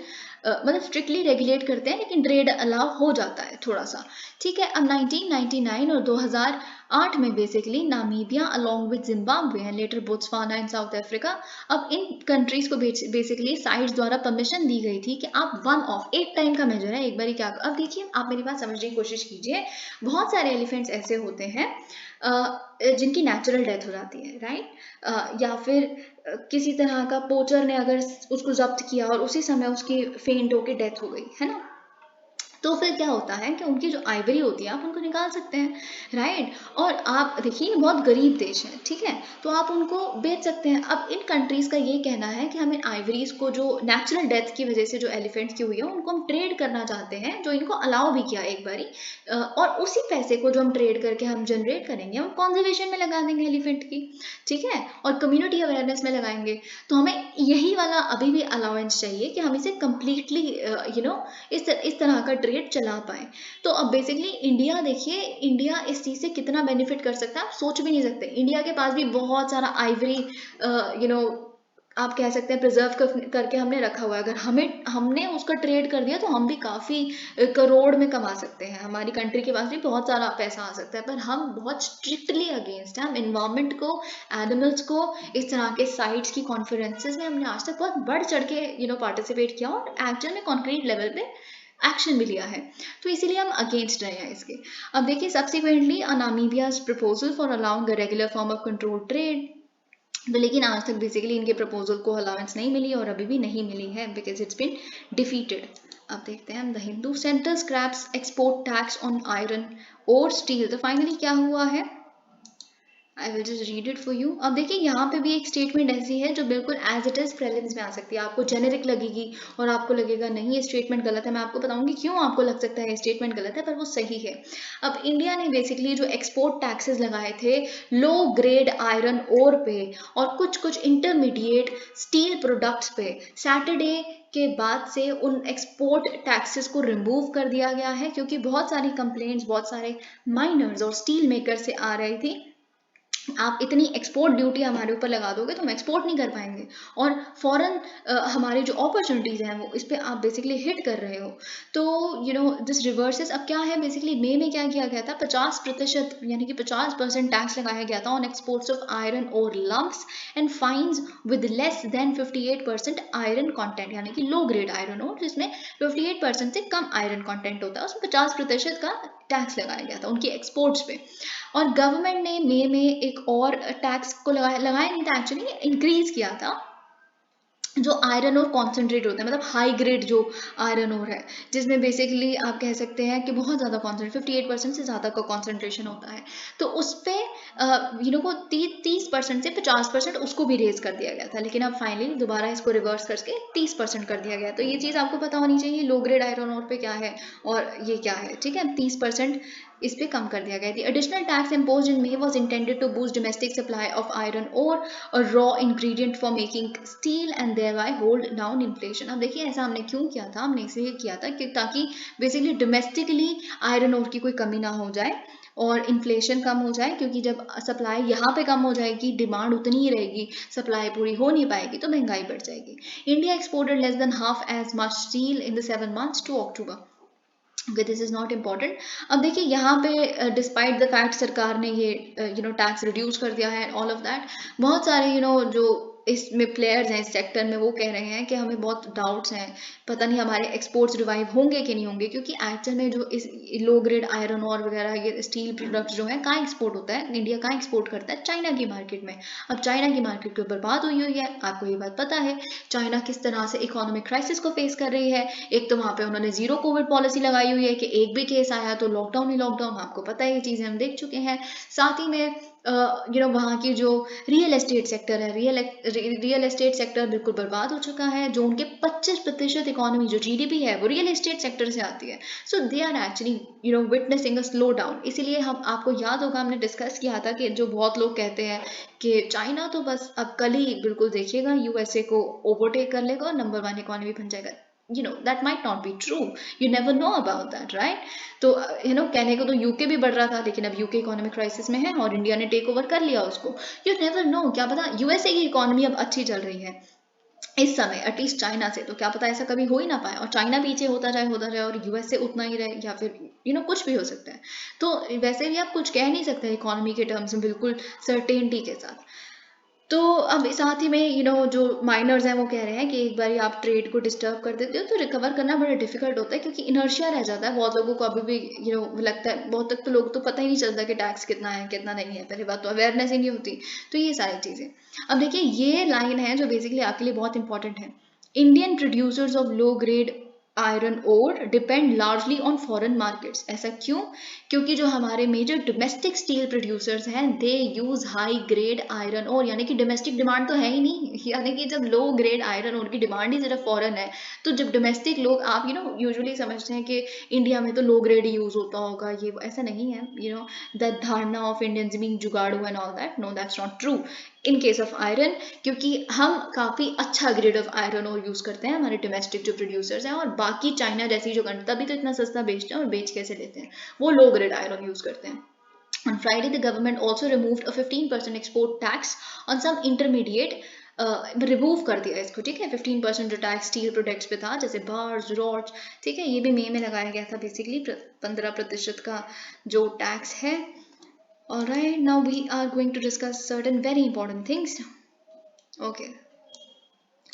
Speaker 1: मतलब स्ट्रिक्टली रेगुलेट करते हैं, लेकिन ट्रेड अलाउ हो जाता है थोड़ा सा. ठीक है, अब 1999 और 2008 में basically Namibia along with Zimbabwe and later Botswana and south Africa, अब इन कंट्रीज को बेसिकली साइट्स द्वारा परमिशन दी गई थी कि आप 1 ऑफ एक टाइम का मेजर है, एक बार क्या. अब देखिए आप मेरी बात समझने की कोशिश कीजिए. बहुत सारे एलिफेंट्स ऐसे होते हैं जिनकी नेचुरल डेथ हो जाती है, राइट, या फिर किसी तरह का पोचर ने अगर उसको जब्त किया और उसी समय उसकी फेंट होकर डेथ हो गई, है ना. तो फिर क्या होता है कि उनकी जो आइवरी होती है आप उनको निकाल सकते हैं, राइट. और आप देखिए बहुत गरीब देश है, ठीक है, तो आप उनको बेच सकते हैं. अब इन कंट्रीज का ये कहना है कि हम इन आइवरीज को जो नेचुरल डेथ की वजह से जो एलिफेंट्स की हुई है उनको हम ट्रेड करना चाहते हैं, जो इनको अलाउ भी किया एक बारी, और उसी पैसे को जो हम ट्रेड करके हम जनरेट करेंगे हम कॉन्जर्वेशन में लगा देंगे एलिफेंट की, ठीक है, और कम्युनिटी अवेयरनेस में लगाएंगे. तो हमें यही वाला अभी भी अलाउंस चाहिए कि हम इसे कम्प्लीटली इस तरह का ट्रेड चला पाए. तो अब बेसिकली इंडिया, देखिए इंडिया इस चीज से कितना बेनिफिट कर सकता है आप सोच भी नहीं सकते. इंडिया के पास भी बहुत सारा आइवरी आप कह सकते हैं प्रिजर्व करके हमने रखा हुआ है। अगर हमने उसका ट्रेड कर दिया तो हम भी काफ़ी करोड़ में कमा सकते हैं, हमारी कंट्री के पास भी बहुत सारा पैसा आ सकता है। पर हम बहुत स्ट्रिक्टली अगेंस्ट हैं, हम इन्वायरमेंट को, एनिमल्स को, इस तरह के साइट्स की कॉन्फ्रेंसेस में हमने आज तक बहुत बढ़ चढ़ के पार्टिसिपेट किया और एक्चुअल में कॉन्क्रीट लेवल पे एक्शन भी लिया है। तो इसीलिए हम अगेंस्ट रहे हैं इसके। अब देखिए, subsequently Namibia's proposal for allowing a regular form of control trade, तो लेकिन आज तक बेसिकली इनके प्रपोजल को अलाउंस नहीं मिली और अभी भी नहीं मिली है, बिकॉज इट्स बीन डिफीटेड। अब देखते हैं हम the Hindu. Centre scraps export tax on iron और स्टील। तो फाइनली क्या हुआ है, I will just read it for you. अब देखिए, यहाँ पे भी एक स्टेटमेंट ऐसी है जो बिल्कुल एज इट इज प्रीलिम्स में आ सकती है, आपको जेनेरिक लगेगी और आपको लगेगा नहीं ये स्टेटमेंट गलत है। मैं आपको बताऊंगी क्यों आपको लग सकता है ये स्टेटमेंट गलत है, पर वो सही है। अब इंडिया ने बेसिकली जो एक्सपोर्ट टैक्सेस लगाए थे लो ग्रेड आयरन ओर पे और कुछ कुछ इंटरमीडिएट स्टील प्रोडक्ट्स पे, सैटरडे के बाद से उन एक्सपोर्ट टैक्सेस को रिमूव कर दिया गया है, क्योंकि बहुत सारी कंप्लेंट्स बहुत सारे माइनर्स और स्टील मेकर से आ रही थी, आप इतनी एक्सपोर्ट ड्यूटी हमारे ऊपर लगा दोगे तो हम एक्सपोर्ट नहीं कर पाएंगे और फॉरेन हमारे जो अपॉर्चुनिटीज़ हैं वो इस पर आप बेसिकली हिट कर रहे हो। तो दिस रिवर्सेस। अब क्या है, बेसिकली मई में क्या किया गया था, 50% यानी कि 50% टैक्स लगाया गया था on exports of iron ore lumps and fines with less than 58% iron content, यानी कि लो ग्रेड आयरन और जिसमें 58% से कम आयरन कॉन्टेंट होता है, उसमें 50% का टैक्स लगाया गया था उनकी एक्सपोर्ट्स पे। और गवर्नमेंट ने मई में एक और टैक्स को लगाया नहीं था, एक्चुअली इंक्रीज किया था, जो आयरन और कॉन्सेंट्रेट होता है, मतलब हाई ग्रेड जो आयरन और है, जिसमें बेसिकली आप कह सकते हैं कि बहुत ज़्यादा कॉन्सेंट्रेट 58% से ज़्यादा का कॉन्सेंट्रेशन होता है, तो उस पर को 30% से 50% उसको भी रेज कर दिया गया था। लेकिन अब फाइनली दोबारा इसको रिवर्स करके 30% कर दिया गया। तो ये चीज़ आपको पता होनी चाहिए, लो ग्रेड आयरन और पे क्या है और ये क्या है, ठीक है। 30% इस पे कम कर दिया गया। The additional tax imposed in May was intended to boost domestic supply of iron ore a raw ingredient for making steel and thereby hold down inflation। अब देखिए, ऐसा हमने क्यों किया था, हमने इसलिए किया था कि ताकि बेसिकली डोमेस्टिकली आयरन और की कोई कमी ना हो जाए और इन्फ्लेशन कम हो जाए, क्योंकि जब सप्लाई यहाँ पे कम हो जाएगी, डिमांड उतनी ही रहेगी, सप्लाई पूरी हो नहीं पाएगी, तो महंगाई बढ़ जाएगी। India exported less than half as much steel in the 7 months to October। Okay, this is not important. अब देखिए, यहाँ पे डिस्पाइट द फैक्ट सरकार ने ये टैक्स रिड्यूस कर दिया है, ऑल ऑफ दैट, बहुत सारे जो इसमें प्लेयर्स हैं इस सेक्टर में वो कह रहे हैं कि हमें बहुत डाउट्स हैं, पता नहीं हमारे एक्सपोर्ट्स रिवाइव होंगे कि नहीं होंगे, क्योंकि एक्चुअल में जो इस लो ग्रेड आयरन और वगैरह ये स्टील प्रोडक्ट्स जो है कहाँ एक्सपोर्ट होता है, इंडिया कहाँ एक्सपोर्ट करता है, चाइना की मार्केट में। अब चाइना की मार्केट तो बर्बाद हुई हुई है, आपको ये बात पता है। चाइना किस तरह से इकोनॉमिक क्राइसिस को फेस कर रही है, एक तो वहाँ पे उन्होंने जीरो कोविड पॉलिसी लगाई हुई है कि एक भी केस आया तो लॉकडाउन ही लॉकडाउन, आपको पता है ये चीज़ें हम देख चुके हैं। साथ ही में वहाँ की जो रियल एस्टेट सेक्टर है, रियल एस्टेट सेक्टर बिल्कुल बर्बाद हो चुका है, जो उनके 25% इकोनॉमी जो जीडीपी है वो रियल एस्टेट सेक्टर से आती है। So they are actually witnessing a slow down. इसीलिए हम, आपको याद होगा हमने डिस्कस किया था कि जो बहुत लोग कहते हैं कि चाइना तो बस अब कल ही बिल्कुल देखिएगा यूएसए को ओवरटेक कर लेगा और नंबर 1 इकोनॉमी बन जाएगा। that might not be true, you never know about that, right? तो कहने को तो यूके भी बढ़ रहा था, लेकिन अब यूके इकोनॉमिक क्राइसिस में है और इंडिया ने टेक ओवर कर लिया उसको। यू नेवर नो, क्या पता यूएसए की इकोनॉमी अब अच्छी चल रही है इस समय, एटलीस्ट चाइना से, तो क्या पता ऐसा कभी हो ही ना पाए और चाइना पीछे होता जाए और यूएसए उतना ही रहे, या फिर कुछ भी हो सकता है। तो वैसे भी आप कुछ कह नहीं सकते इकोनॉमी के टर्म्स में बिल्कुल सर्टेनिटी के साथ। तो अब साथ ही में जो माइनर्स हैं वो कह रहे हैं कि एक बार आप ट्रेड को डिस्टर्ब कर देते हो तो रिकवर करना बड़ा डिफिकल्ट होता है, क्योंकि इनर्शिया रह जाता है। बहुत लोगों को अभी भी लगता है, बहुत तक तो लोग तो पता ही नहीं चलता कि टैक्स कितना है कितना नहीं है, पहली बात तो अवेयरनेस ही नहीं होती। तो ये सारी चीज़ें, अब देखिए ये लाइन है जो बेसिकली आपके लिए बहुत इंपॉर्टेंट है। Indian producers of low grade iron ore depend largely on foreign markets. ऐसा क्यों? क्योंकि जो हमारे मेजर डोमेस्टिक स्टील प्रोड्यूसर्स हैं they use high grade iron ore, यानी कि डोमेस्टिक डिमांड तो है ही नहीं, यानी कि जब लो ग्रेड आयरन ओर की डिमांड ही सिर्फ फॉरेन है, तो जब डोमेस्टिक लोग, आप यूजुअली समझते हैं कि इंडिया में तो लो ग्रेड यूज होता होगा, ये ऐसा नहीं है। द धारणा ऑफ इंडियंस बीइंग जुगाड़ू and all that, no that's not true in case of iron, क्योंकि हम काफ़ी अच्छा ग्रेड ऑफ आयरन और यूज़ करते हैं, हमारे डोमेस्टिक जो प्रोड्यूसर्स हैं, और बाकी चाइना जैसी जो कंट्री तभी तो इतना सस्ता बेचते हैं, और बेच कैसे लेते हैं, वो लो ग्रेड आयरन यूज़ करते हैं। On Friday, the government also removed a 15% export tax on some intermediate remove कर दिया इसको, ठीक है। 15% जो टैक्स स्टील प्रोडक्ट्स पे था, जैसे बार्स, रॉड्स, ठीक है, ये भी मई में लगाया गया था बेसिकली 15% का जो टैक्स है। Alright, now we are going to discuss certain very important things. Okay.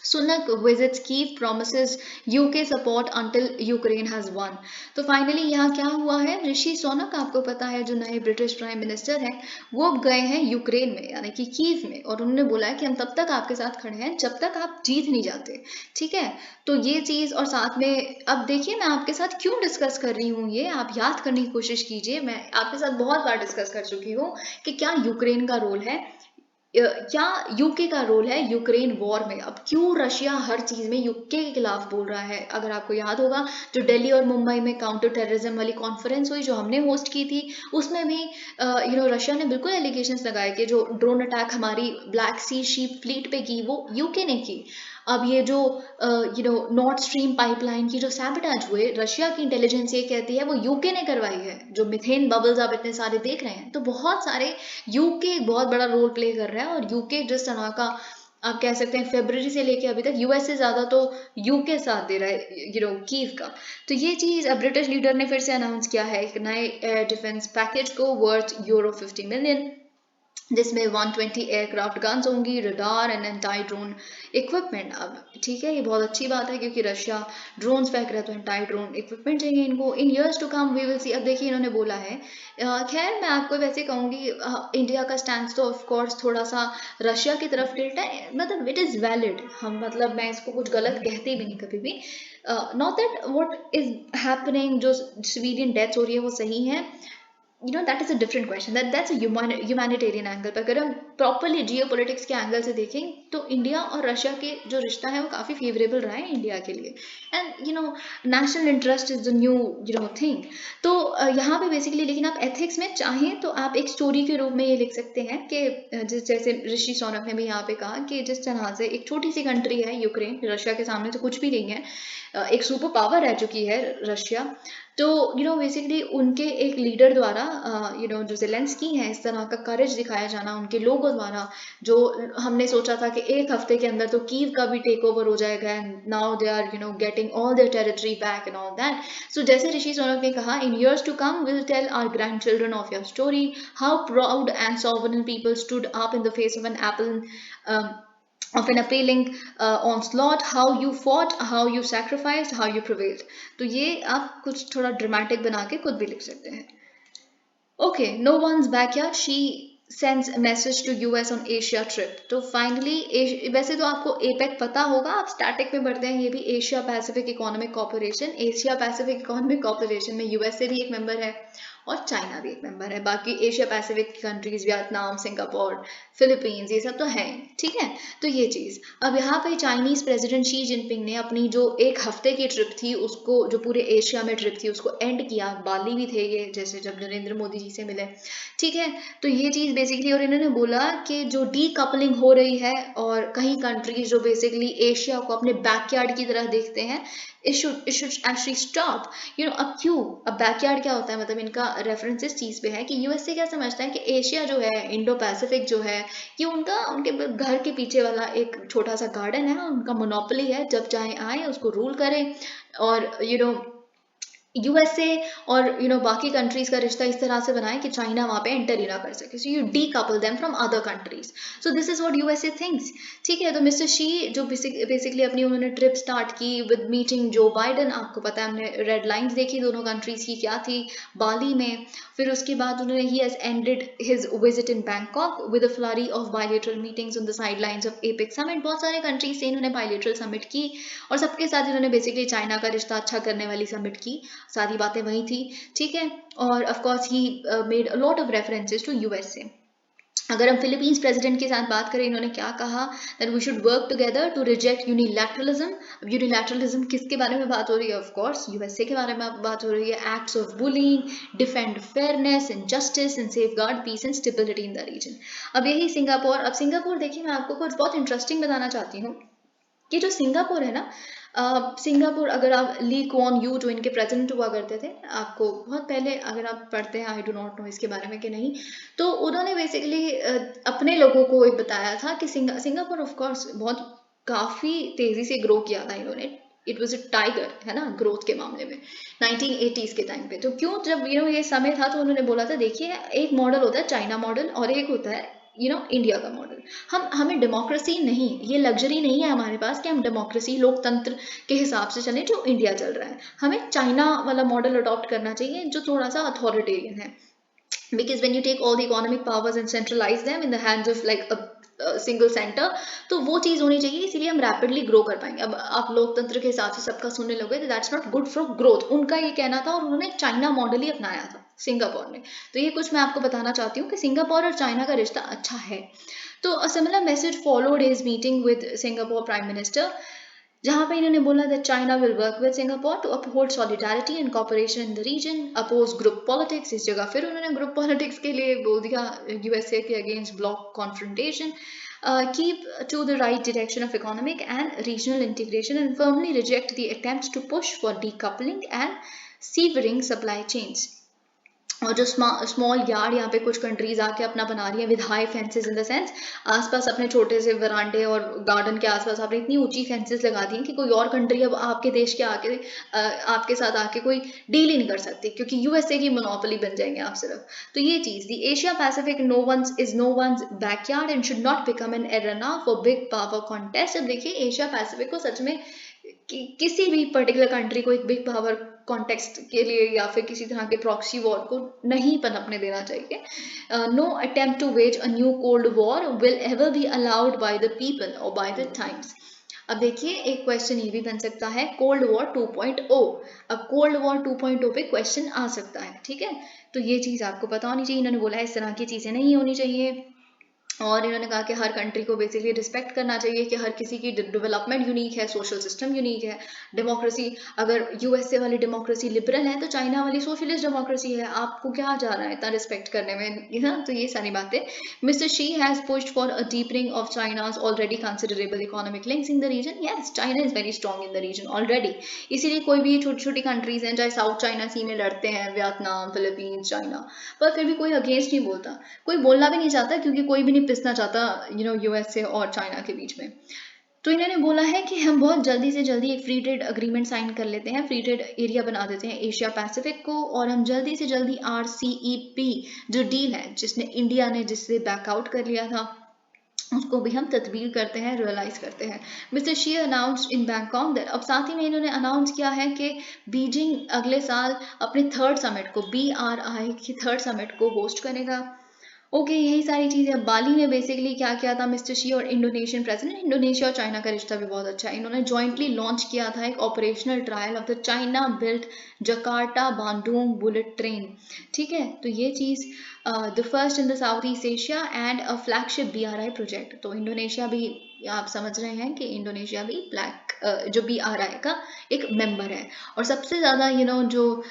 Speaker 1: Sunak visits Kiev, promises UK support until Ukraine has won. तो फाइनली यहाँ क्या हुआ है, ऋषि सोनक आपको पता है जो नए ब्रिटिश प्राइम मिनिस्टर हैं, वो अब गए हैं यूक्रेन में यानी कि कीव में, और उन्होंने बोला है कि हम तब तक आपके साथ खड़े हैं जब तक आप जीत नहीं जाते, ठीक है। तो ये चीज़, और साथ में अब देखिए मैं आपके साथ क्यों डिस्कस कर रही हूँ, ये आप याद करने की कोशिश कीजिए। मैं आपके साथ बहुत बार डिस्कस कर चुकी हूँ कि क्या यूक्रेन का रोल है, क्या यूके का रोल है यूक्रेन वॉर में। अब क्यों रशिया हर चीज में यूके के खिलाफ बोल रहा है। अगर आपको याद होगा जो दिल्ली और मुंबई में काउंटर टेररिज्म वाली कॉन्फ्रेंस हुई जो हमने होस्ट की थी, उसमें भी रशिया ने बिल्कुल एलिगेशंस लगाए कि जो ड्रोन अटैक हमारी ब्लैक सी शीप फ्लीट पे की वो यूके ने की। अब ये जो नॉर्थ स्ट्रीम पाइपलाइन की जो सैबोटेज हुए, रशिया की इंटेलिजेंस ये कहती है वो यूके ने करवाई है। जो मिथेन बबल्स आप इतने सारे देख रहे हैं, तो बहुत सारे यूके बहुत बड़ा रोल प्ले कर रहा है। और यूके जिस तरह का आप कह सकते हैं फरवरी से लेके अभी तक यूएस से ज्यादा तो यूके साथ दे रहा है कीव का। तो ये चीज अब ब्रिटिश लीडर ने फिर से अनाउंस किया है एक नए एयर डिफेंस पैकेज को वर्थ €50 मिलियन, जिसमें 120 एयरक्राफ्ट गन्स होंगी, radar and anti drone equipment. अब ठीक है, ये बहुत अच्छी बात है क्योंकि रशिया ड्रोन्स फेंक रहा है, तो एंटी ड्रोन इक्विपमेंट चाहिए इनको। In years to come we will see. अब देखिए इन्होंने बोला है, खैर मैं आपको वैसे कहूँगी इंडिया का स्टैंड तो ऑफ कोर्स थोड़ा सा रशिया की तरफ टिल्ट है, मतलब इट इज़ वैलिड। हम मतलब मैं इसको कुछ गलत कहती भी नहीं कभी भी। Not that what is happening, जो सिविलियन डेथ्स हो रही है वो सही है, that is a different question, that's a humanitarian angle। पर अगर हम प्रॉपरली जियोपॉलिटिक्स के एंगल से देखें तो इंडिया और रशिया के जो रिश्ता है वो काफ़ी फेवरेबल रहा है इंडिया के लिए। And national interest is the new thing. तो यहाँ पे बेसिकली, लेकिन आप एथिक्स में चाहें तो आप एक स्टोरी के रूप में ये लिख सकते हैं कि जैसे ऋषि सोनक ने भी यहाँ पे कहा कि जिस तरह से एक छोटी सी कंट्री है यूक्रेन, रशिया के सामने तो कुछ भी नहीं है, एक सुपर पावर रह चुकी है रशिया। तो बेसिकली उनके एक लीडर द्वारा जो ज़ेलेंस्की हैं, इस तरह का करेज दिखाया जाना उनके लोगों द्वारा, जो हमने सोचा था कि एक हफ्ते के अंदर तो कीव का भी टेक ओवर हो जाएगा and now they are getting all their territory back and all that. So जैसे ऋषि सोनक ने कहा, in years to come will tell our grandchildren of your story, how proud and sovereign people stood up in the face of an apple of an appealing onslaught, how you fought, how you sacrificed, how you prevailed। तो ये आप कुछ थोड़ा dramatic बना के खुद भी लिख सकते हैं। Okay, no once backyard, Xi sends message to US on Asia trip. तो फाइनली वैसे तो आपको एपेक पता होगा, आप स्टैटिक में पढ़ते हैं, ये भी Asia Pacific economic corporation. Asia Pacific economic corporation में यूएसए भी एक मेंबर है और चाइना भी एक मेंबर है। बाकी Asia Pacific countries Vietnam, Singapore, Philippines, ये सब तो हैं, ठीक है। तो ये चीज़, अब यहाँ पे चाइनीज़ प्रेसिडेंट शी जिनपिंग ने अपनी जो एक हफ्ते की ट्रिप थी उसको, जो पूरे एशिया में ट्रिप थी उसको एंड किया। बाली भी थे ये, जैसे जब नरेंद्र मोदी जी से मिले, ठीक है। तो ये चीज़ बेसिकली, और इन्होंने बोला कि जो डी कपलिंग हो रही है और कई कंट्रीज जो बेसिकली एशिया को अपने बैकयार्ड की तरह देखते हैं, it should actually stop। अब क्यों, अब बैकयार्ड क्या होता है, मतलब इनका रेफरेंस इस चीज़ पे है कि यूएसए क्या समझता है कि एशिया जो है, इंडो पैसिफिक जो है, ये उनके घर के पीछे वाला एक छोटा सा गार्डन है, उनका मोनोपोली है, जब चाहे आए उसको रूल करें। और यूएसए और बाकी कंट्रीज का रिश्ता इस तरह से बनाए कि चाइना वहाँ पे एंटर ही ना कर सके। So U D couple them from other countries. So this is what USA thinks, ठीक है। तो मिस्टर शी जो बेसिकली अपनी उन्होंने ट्रिप स्टार्ट की विद मीटिंग जो बाइडन। आपको पता है हमने रेड लाइंस देखी दोनों कंट्रीज की क्या थी बाली में। फिर उसके बाद उन्होंने he has ended his visit in Bangkok with a flurry of bilateral meetings on the sidelines of APEC summit. बहुत सारे कंट्रीज से इन्होंने बायलेटरल समिट की और सबके साथ इन्होंने बेसिकली चाइना का रिश्ता अच्छा करने वाली समिट की, सारी बातें वही थी, ठीक है। और of course he made a lot of references to USA. अगर हम फिलीपींस प्रेसिडेंट के साथ बात करें, इन्होंने क्या कहा, that we should work together to reject unilateralism. अब यूनिलैटरलिज्म किसके बारे में बात हो रही है, ऑफ कोर्स यूएसए के बारे में बात हो रही है। Acts of bullying, defend fairness and justice and safeguard peace and stability in the region. अब यही सिंगापुर। अब सिंगापुर देखिए, मैं आपको कुछ बहुत इंटरेस्टिंग बताना चाहती हूँ कि जो सिंगापुर है ना, सिंगापुर, अगर आप ली कुआन यू जो इनके प्रेसिडेंट हुआ करते थे, आपको बहुत पहले अगर आप पढ़ते हैं, आई डू नॉट नो इसके बारे में कि नहीं, तो उन्होंने बेसिकली अपने लोगों को एक बताया था कि सिंगापुर ऑफ कोर्स बहुत काफ़ी तेज़ी से ग्रो किया था इन्होंने, इट वॉज अ टाइगर, है ना, ग्रोथ के मामले में 1980s के टाइम पे। तो क्यों, जब ये समय था, तो उन्होंने बोला था देखिए, एक मॉडल होता है चाइना मॉडल और एक होता है इंडिया का मॉडल। हमें डेमोक्रेसी नहीं, ये लग्जरी नहीं है हमारे पास कि हम डेमोक्रेसी लोकतंत्र के हिसाब से चलें जो इंडिया चल रहा है। हमें चाइना वाला मॉडल अडॉप्ट करना चाहिए जो थोड़ा सा अथॉरिटेरियन है, because when you take all the economic powers and centralize them in the hands of like a single center, तो वो चीज़ होनी चाहिए, इसीलिए हम रैपिडली ग्रो कर पाएंगे। अब आप लोकतंत्र के हिसाब से सबका सुनने लगे तो that's not good for growth, उनका ये कहना था, और उन्होंने चाइना मॉडल ही अपनाया था सिंगापुर ने। तो ये कुछ मैं आपको बताना चाहती हूँ कि सिंगापुर और चाइना का रिश्ता अच्छा है। तो a similar message followed his meeting with Singapore prime minister, जहाँ पे इन्होंने बोला that China will work with Singapore to uphold solidarity and cooperation in the region, oppose group politics। इस जगह फिर उन्होंने ग्रुप पॉलिटिक्स के लिए बोल दिया USA के against block confrontation, keep to the right direction of economic and regional integration and firmly reject the attempts to push for decoupling and severing supply chains। और जो स्मॉल यार्ड यहाँ पे कुछ कंट्रीज आके अपना बना रही है with high fences, in the sense आसपास अपने छोटे से वरांडे और गार्डन के आसपास आपने इतनी ऊंची फेंसेस लगा दी हैं कि कोई और कंट्री अब आपके देश के आके आपके साथ आके कोई डील ही नहीं कर सकती, क्योंकि यूएसए की मोनोपोली बन जाएंगे आप सिर्फ। तो ये चीज़, the Asia Pacific no once backyard and should not become an arena for big power contest. अब देखिए, एशिया पैसिफिक को सच में किसी भी पर्टिकुलर कंट्री को एक बिग पावर कॉन्टेक्स्ट के लिए या फिर किसी तरह के प्रॉक्सी वॉर को नहीं पनपने देना चाहिए। No attempt to wage a new cold war will ever be allowed by the people or by the times. अब देखिए, एक क्वेश्चन ये भी बन सकता है कोल्ड वॉर 2.0। अब कोल्ड वॉर 2.0 पे क्वेश्चन आ सकता है, ठीक है, तो ये चीज़ आपको पता होनी चाहिए। इन्होंने बोला इस तरह की चीज़ें नहीं होनी चाहिए, और इन्होंने कहा कि हर कंट्री को बेसिकली रिस्पेक्ट करना चाहिए कि हर किसी की डेवलपमेंट यूनिक है, सोशल सिस्टम यूनिक है। डेमोक्रेसी, अगर यूएसए वाली डेमोक्रेसी लिबरल है तो चाइना वाली सोशलिस्ट डेमोक्रेसी है, आपको क्या जा रहा है इतना रिस्पेक्ट करने में, है ना। तो ये सारी बातें। Mr Xi has pushed for a deepening of China's already considerable economic links in the region. Yes, China is very strong in the region already, इसीलिए कोई भी छोटी छोटी कंट्रीज हैं, चाहे साउथ चाइना सी में लड़ते हैं, वियतनाम, फिलीपींस, चाइना, पर फिर भी कोई अगेंस्ट नहीं बोलता, कोई बोलना भी नहीं चाहता, क्योंकि कोई भी नहीं पिसना चाहता यूएसए और चाइना के बीच में। तो इन्होंने बोला है कि हम बहुत जल्दी से जल्दी एक फ्री ट्रेड अग्रीमेंट साइन कर लेते हैं, फ्री ट्रेड एरिया बना देते हैं एशिया पैसिफिक को, और हम जल्दी से जल्दी RCEP जो डील है जिसने इंडिया ने जिससे बैकआउट कर लिया था उसको भी हम तदबीर करते हैं, रियलाइज करते हैं। Mister she announced in Bangkok that, अब साथ ही में इन्होंने अनाउंस किया है कि बीजिंग अगले साल अपने थर्ड समिट को, BRI की थर्ड समिट को होस्ट करेगा। ओके, यही सारी चीज़ें। बाली में बेसिकली क्या किया था मिस्टर शी और इंडोनेशियन प्रेसिडेंट, इंडोनेशिया और चाइना का रिश्ता भी बहुत अच्छा है, इन्होंने जॉइंटली लॉन्च किया था एक operational trial of the China built Jakarta Bandung bullet train, ठीक है। तो ये चीज़ the first in the South East Asia and a flagship BRI project. तो इंडोनेशिया भी, आप समझ रहे हैं कि इंडोनेशिया भी जो BRI का एक मेंबर है। और सबसे ज़्यादा जो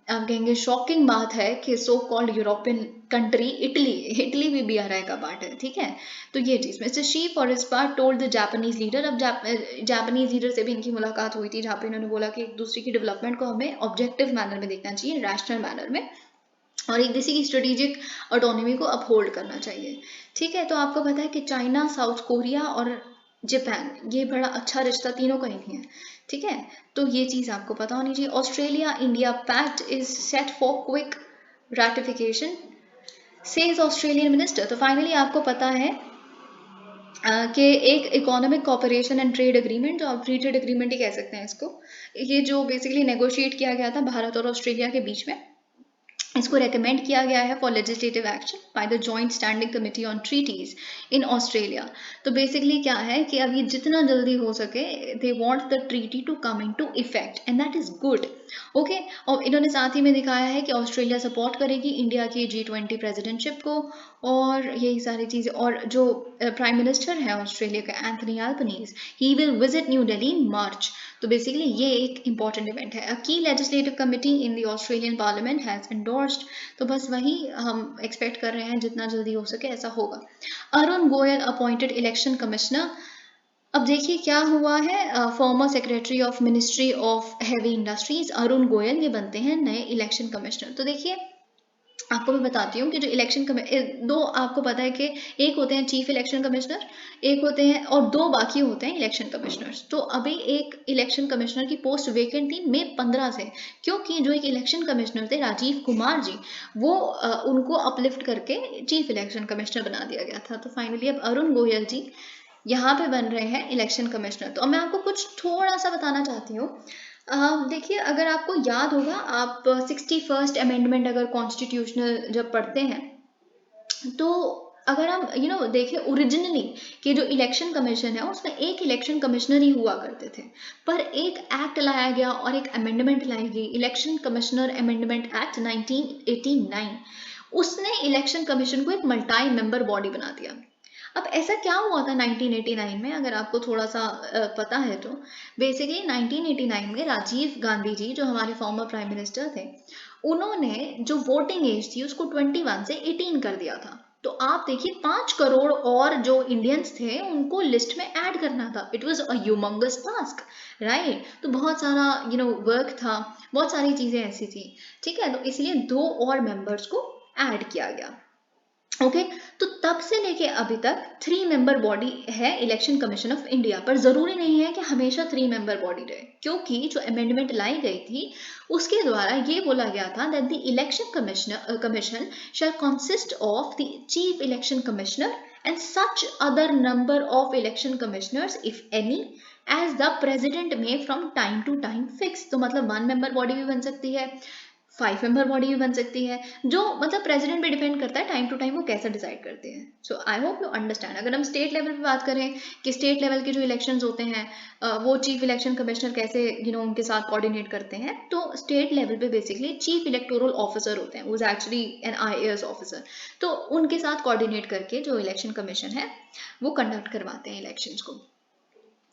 Speaker 1: आप कहेंगे शॉकिंग बात है कि so called European country Italy भी BRI का पार्ट है, ठीक है। तो ये चीज़, mister Xi for his part told the Japanese leader, अब जापानीज लीडर से भी इनकी मुलाकात हुई थी, जहाँ पे इन्होंने बोला कि एक दूसरे की डेवलपमेंट को हमें ऑब्जेक्टिव मैनर में देखना चाहिए, रैशनल मैनर में, और एक किसी की स्ट्रेटेजिक ऑटोनॉमी को अपहोल्ड करना चाहिए, ठीक है। तो आपको पता है कि चाइना, साउथ कोरिया और जापान, ये बड़ा अच्छा रिश्ता तीनों का ही है, ठीक है। तो ये चीज़ आपको पता होनी चाहिए। Australia India pact is set for quick ratification, says Australian minister. तो फाइनली आपको पता है कि एक economic cooperation and trade agreement, जो आप फ्री ट्रेड एग्रीमेंट ही कह सकते हैं इसको, ये जो बेसिकली नेगोशिएट किया गया था भारत और ऑस्ट्रेलिया के बीच में, इसको रेकमेंड किया गया है for legislative action by the joint standing committee on treaties in Australia. तो बेसिकली क्या है कि अब ये जितना जल्दी हो सके, they want the treaty to come into effect and that is good, okay. और इन्होंने साथ ही में दिखाया है कि ऑस्ट्रेलिया सपोर्ट करेगी इंडिया की G20 प्रेसिडेंटशिप को, और यही सारी चीज़ें। और जो प्राइम मिनिस्टर है ऑस्ट्रेलिया का, Anthony Albanese, he will visit New Delhi in March. तो बेसिकली ये एक इंपॉर्टेंट इवेंट है। A key legislative committee in the Australian parliament has endorsed, तो बस वही हम एक्सपेक्ट कर रहे हैं, जितना जल्दी हो सके ऐसा होगा। Arun Goyal appointed election commissioner, अब देखिए क्या हुआ है, former secretary of ministry of heavy industries Arun Goyal ये बनते हैं नए इलेक्शन कमिश्नर। तो देखिए आपको मैं बताती हूँ कि जो इलेक्शन दो आपको पता है कि एक होते हैं चीफ इलेक्शन कमिश्नर, एक होते हैं और दो बाकी होते हैं इलेक्शन कमिश्नर्स। तो अभी एक इलेक्शन कमिश्नर की पोस्ट वेकेंट थी मई 15 से, क्योंकि जो एक इलेक्शन कमिश्नर थे राजीव कुमार जी, वो उनको अपलिफ्ट करके चीफ इलेक्शन कमिश्नर बना दिया गया था। तो फाइनली अब अरुण गोयल जी यहाँ पे बन रहे हैं इलेक्शन कमिश्नर। तो अब मैं आपको कुछ थोड़ा सा बताना चाहती हूँ। देखिए अगर आपको याद होगा, आप 61st अमेंडमेंट अगर कॉन्स्टिट्यूशनल जब पढ़ते हैं, तो अगर हम देखें ओरिजिनली कि जो इलेक्शन कमीशन है उसमें एक इलेक्शन कमिश्नर ही हुआ करते थे, पर एक एक्ट लाया गया और एक अमेंडमेंट लाई गई, इलेक्शन कमिश्नर अमेंडमेंट एक्ट 1989। उसने इलेक्शन कमीशन को एक मल्टी मेंबर बॉडी बना दिया। अब ऐसा क्या हुआ था 1989 में, अगर आपको थोड़ा सा पता है तो बेसिकली 1989 में राजीव गांधी जी जो हमारे फॉर्मर प्राइम मिनिस्टर थे, उन्होंने जो वोटिंग एज थी उसको 21 से 18 कर दिया था। तो आप देखिए 5 करोड़ और जो इंडियंस थे उनको लिस्ट में ऐड करना था। It was a humongous task, right. तो बहुत सारा वर्क था, बहुत सारी चीजें ऐसी थी, ठीक है। तो इसलिए 2 और मेंबर्स को ऐड किया गया। ओके तो तब से लेके अभी तक 3 मेंबर बॉडी है इलेक्शन कमीशन ऑफ इंडिया, पर जरूरी नहीं है कि हमेशा 3 मेंबर बॉडी रहे, क्योंकि जो अमेंडमेंट लाई गई थी उसके द्वारा ये बोला गया था that the election commission shall consist of the chief election commissioner and such other number of election commissioners if any as the president may from time to time fix. तो मतलब 1 मेंबर बॉडी भी बन सकती है, 5 member body भी बन सकती है, जो मतलब प्रेसिडेंट पे डिपेंड करता है टाइम टू टाइम वो कैसा डिसाइड करते हैं। सो आई होप यू अंडरस्टैंड। अगर हम स्टेट लेवल पे बात करें कि स्टेट लेवल के जो इलेक्शंस होते हैं वो चीफ इलेक्शन कमिश्नर कैसे उनके साथ कोऑर्डिनेट करते हैं, तो स्टेट लेवल पे बेसिकली चीफ इलेक्टोरल ऑफिसर होते हैं, वो is actually an IAS officer. तो उनके साथ कोऑर्डिनेट करके जो इलेक्शन कमीशन है वो कंडक्ट करवाते हैं इलेक्शंस को।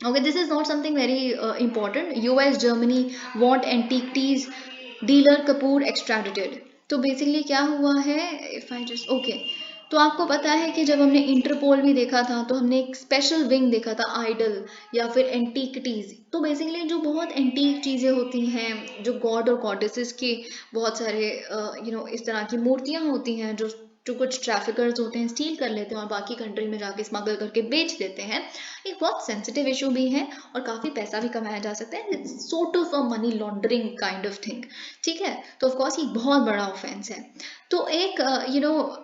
Speaker 1: Okay, this is not something very important. US, Germany want antiquities dealer Kapoor extradited. तो बेसिकली क्या हुआ है, इफ आई जस्ट ओके, तो आपको पता है कि जब हमने इंटरपोल भी देखा था तो हमने एक स्पेशल विंग देखा था आइडल या फिर एंटीकटीज। तो बेसिकली जो बहुत एंटीक चीज़ें होती हैं, जो गॉड और गॉडेसेस के बहुत सारे इस तरह की मूर्तियाँ होती हैं जो कुछ ट्रैफिकर्स होते हैं स्टील कर लेते हैं और बाकी कंट्री में जाके स्मगल करके बेच देते हैं, एक बहुत सेंसिटिव इशू भी है और काफ़ी पैसा भी कमाया जा सकता है। It's sort of a money laundering kind of thing, ठीक है। तो ऑफकोर्स ये बहुत बड़ा ऑफेंस है। तो एक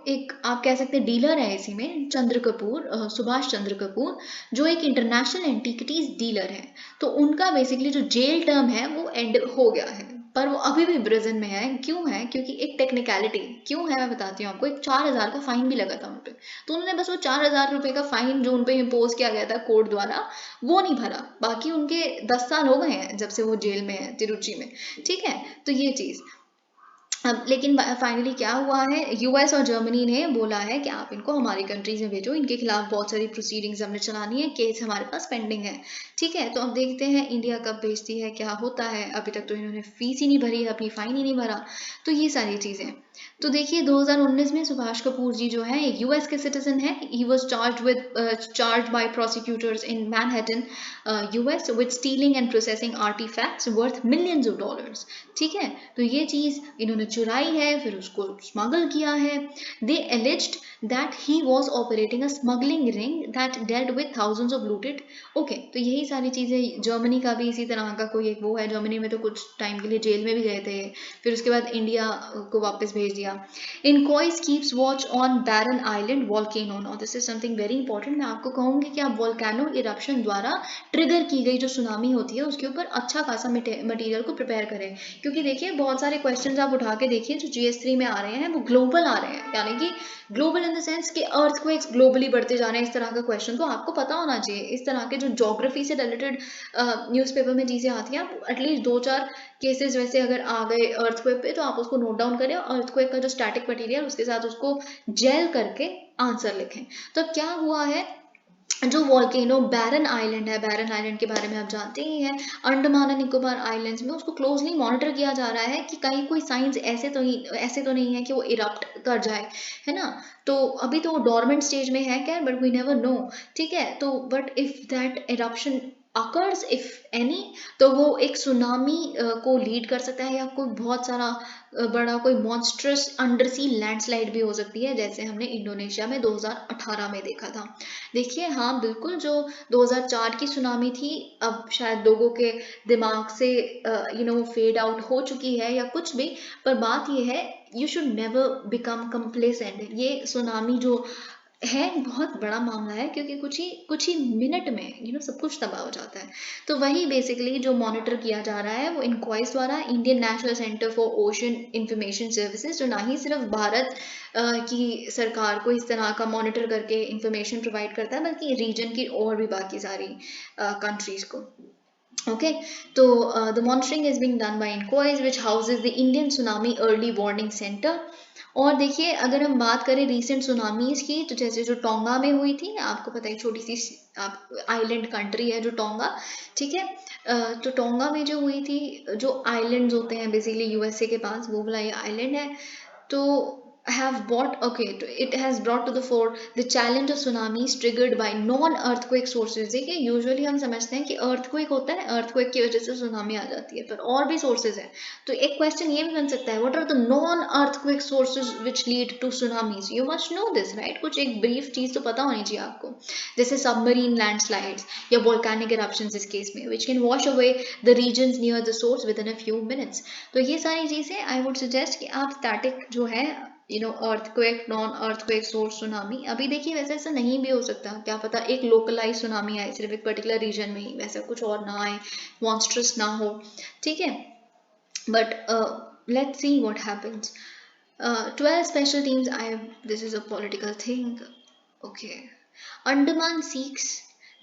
Speaker 1: एक आप कह सकते हैं डीलर है इसी में, चंद्र कपूर, सुभाष चंद्र कपूर, जो एक इंटरनेशनल एंटिकिटीज डीलर है। तो उनका बेसिकली जो जेल टर्म है वो एंड हो गया है, पर वो अभी भी प्रिजन में है। क्यों है, क्योंकि एक टेक्निकलिटी क्यों है मैं बताती हूँ आपको। एक 4000 का फाइन भी लगा था उन पर, तो उन्होंने बस वो 4000 रुपये का फाइन जो उन पर इम्पोज किया गया था कोर्ट द्वारा वो नहीं भरा। बाकी उनके 10 साल हो गए हैं जब से वो जेल में है तिरुचि में, ठीक है। तो ये चीज़ अब लेकिन फाइनली क्या हुआ है, US और जर्मनी ने बोला है कि आप इनको हमारी कंट्रीज में भेजो, इनके खिलाफ बहुत सारी प्रोसीडिंग्स हमने चलानी है, केस हमारे पास पेंडिंग है, ठीक है। तो अब देखते हैं इंडिया कब भेजती है, क्या होता है। अभी तक तो इन्होंने फीस ही नहीं भरी है, अपनी फाइन ही नहीं भरा। तो ये सारी चीज़ें। तो देखिए 2019 में सुभाष कपूर जी जो है एक US के सिटीजन है। He was charge by prosecutors in Manhattan US with stealing and processing artifacts worth millions of dollars, ठीक है। तो ये चीज़ इन्होंने चुराई है, फिर उसको स्मगल किया है। They alleged that he was operating a smuggling ring that dealt with thousands of looted. Okay, तो यही सारी चीज़ें। जर्मनी का भी इसी तरह का कोई एक वो है, जर्मनी में तो कुछ टाइम के लिए जेल में भी गए थे, फिर उसके बाद इंडिया को वापस भेज दिया। INCOIS keeps watch on Barren Island volcano. Now this is something very important. मैं आपको कहूँगी कि आप वॉल्केनो इरप्शन द्वारा ट्रिगर की गई जो सुनामी होती है उसके ऊपर अच्छा खासा मटेरियल को प्रिपेयर करें, क्योंकि देखिए बहुत सारे क्वेश्चंस आप उठा के देखिए जो GS3 में आ रहे हैं वो ग्लोबल आ रहे हैं, यानी कि ग्लोबल इन द सेंस कि अर्थक्वेक्स ग्लोबली बढ़ते जा रहे हैं, इस तरह का क्वेश्चन तो आपको पता होना चाहिए। इस तरह के जो ज्योग्राफी से रिलेटेड न्यूज़पेपर में चीज़ें आती हैं, एटलीस्ट 2-4 केसेस वैसे अगर आ गए अर्थक्वेक पे तो आप उसको नोट डाउन करें और अर्थक्वेक का जो स्टैटिक मटेरियल उसके साथ उसको जेल करके आंसर लिखें। तो अब क्या हुआ है, जो वॉल्केनो बैरन आइलैंड है, बैरन आइलैंड के बारे में आप जानते ही हैं, अंडमान एंड निकोबार आइलैंड्स में उसको क्लोजली मॉनिटर किया जा रहा है कि कहीं कोई साइंस ऐसे तो नहीं है कि वो इरप्ट कर जाए, है ना। तो अभी तो वो डोरमेंट स्टेज में है क्या, बट वी नेवर नो, ठीक है। तो but if that eruption occurs if any, तो वो एक सुनामी को लीड कर सकता है, या कोई बहुत सारा बड़ा कोई मॉन्स्ट्रस अंडर सी लैंडस्लाइड भी हो सकती है, जैसे हमने इंडोनेशिया में 2018 में देखा था। देखिए हाँ बिल्कुल, जो 2004 की सुनामी थी अब शायद लोगों के दिमाग से फेड आउट हो चुकी है या कुछ भी, पर बात ये है you should never become complacent. ये सुनामी जो है बहुत बड़ा मामला है, क्योंकि कुछ ही मिनट में सब कुछ तबाह हो जाता है। तो वही बेसिकली जो मॉनिटर किया जा रहा है वो इनक्वाइस द्वारा Indian national centre for ocean information services, जो ना ही सिर्फ भारत की सरकार को इस तरह का मॉनिटर करके इंफॉर्मेशन प्रोवाइड करता है, बल्कि रीजन की और भी बाकी सारी कंट्रीज को। Okay, so the monitoring is being done by INCOIS, which houses the Indian Tsunami Early Warning Center. और देखिए अगर हम बात करें रीसेंट सुनामीज की, तो जैसे जो टोंगा में हुई थी, आपको पता है छोटी सी आइलैंड कंट्री है जो टोंगा, ठीक है। तो टोंगा में जो हुई थी, जो आइलैंड्स होते हैं बेसिकली यूएसए के पास, वो वाला ये आइलैंड है। तो it has brought to the fore the challenge of tsunamis triggered by non-earthquake sources। देखिए यूजुअली हम समझते हैं कि अर्थक्वेक होता है, अर्थक्वेक की वजह से सुनामी आ जाती है, पर और भी सोर्सेज हैं। तो एक क्वेश्चन ये भी बन सकता है, what are the non earthquake sources which lead to tsunamis. You must know this right, कुछ एक ब्रीफ चीज तो पता होनी चाहिए आपको, जैसे सबमरीन लैंडस्लाइड्स या वोल्केनिक इरप्शंस इस केस में, which can wash away the regions near the source within a few minutes. तो ये सारी चीजें आई वुड सजेस्ट कि आप स्टैटिक जो है earthquake, non earthquake source tsunami, अभी देखिए वैसे ऐसा नहीं भी हो सकता, क्या पता एक लोकलाइज सुनामी आए सिर्फ एक पर्टिकुलर रीजन में ही, वैसा कुछ और ना आए, मॉन्स्ट्रस ना हो, ठीक है। But let's see what happens. 12 special teams, this is a political thing, okay। Andaman seeks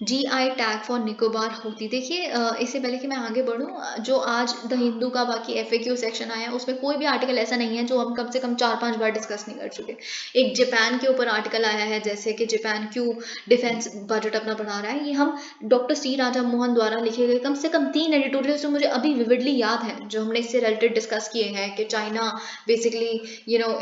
Speaker 1: GI tag for Nicobar होती। देखिए इससे पहले कि मैं आगे बढ़ूं, जो आज द हिंदू का बाकी FAQ सेक्शन आया है उसमें कोई भी आर्टिकल ऐसा नहीं है जो हम कम से कम 4-5 बार डिस्कस नहीं कर चुके। एक जापान के ऊपर आर्टिकल आया है, जैसे कि जापान क्यों डिफेंस बजट अपना बढ़ा रहा है, ये हम डॉक्टर सी राजा मोहन द्वारा लिखे गए कम से कम 3 एडिटोरियल्स जो मुझे अभी विविडली याद है, जो हमने इससे रिलेटेड डिस्कस किए हैं कि चाइना बेसिकली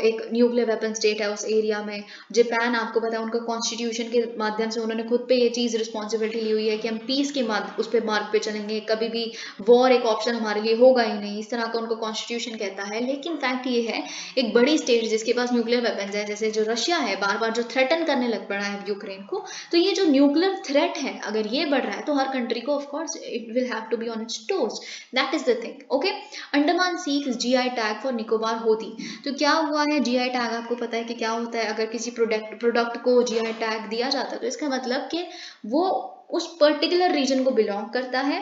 Speaker 1: एक न्यूक्लियर वेपन स्टेट है उस एरिया में। जापान आपको पता है उनका कॉन्स्टिट्यूशन के माध्यम से उन्होंने खुद पे ये चीज़ रिस्पॉन्सिबिलिटी ली हुई है कि हम पीस के उस पे मार्ग पे चलेंगे, कभी भी वॉर एक ऑप्शन हमारे लिए होगा ही नहीं, इस तरह का उनका कॉन्स्टिट्यूशन कहता है। लेकिन फैक्ट ये है, एक बड़ी स्टेट जिसके पास न्यूक्लियर वेपन्स है, जैसे जो रशिया है, बार बार जो थ्रेटन करने लग पड़ा है यूक्रेन को, तो ये जो न्यूक्लियर थ्रेट है अगर ये बढ़ रहा है तो हर कंट्री को of course it will have to be on its toes, that is the thing, okay. Andaman seeks GI tag for Nicobar होती। तो क्या हुआ है, GI टैग आपको पता है कि क्या होता है, अगर किसी प्रोडक्ट को GI टैग दिया जाता है तो इसका मतलब कि वो उस पर्टिकुलर रीजन को बिलोंग करता है,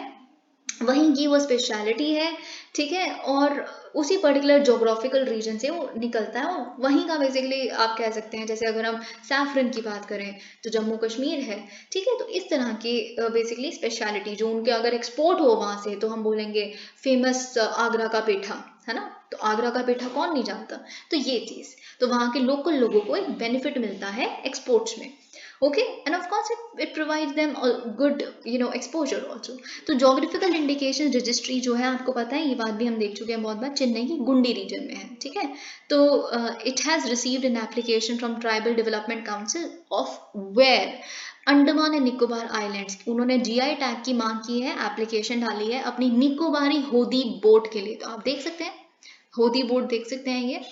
Speaker 1: वहीं की वो स्पेशलिटी है, ठीक है, और उसी पर्टिकुलर जोग्राफिकल रीजन से वो निकलता है, और वहीं का बेसिकली आप कह सकते हैं, जैसे अगर हम सैफरन की बात करें तो जम्मू कश्मीर है, ठीक है। तो इस तरह की बेसिकली स्पेशलिटी जो उनके अगर एक्सपोर्ट हो वहां से, तो हम बोलेंगे फेमस आगरा का पेठा, है ना। तो आगरा का पेठा कौन नहीं जानता। तो ये चीज, तो वहां के लोकल लोगों को एक बेनिफिट मिलता है एक्सपोर्ट्स में, okay, and of course it provides them a good exposure also। तो जोग्राफिकल इंडिकेशन रजिस्ट्री जो है, आपको पता है ये बात भी हम देख चुके हैं बहुत बार, चेन्नई की गुंडी रीजन में है, ठीक है। तो it has received an application from tribal development council of where Andaman and Nicobar islands, उन्होंने GI टैग की मांग की है, एप्लीकेशन डाली है अपनी निकोबारी होदी बोट के लिए। तो आप देख सकते हैं होदी बोट, देख सकते हैं ये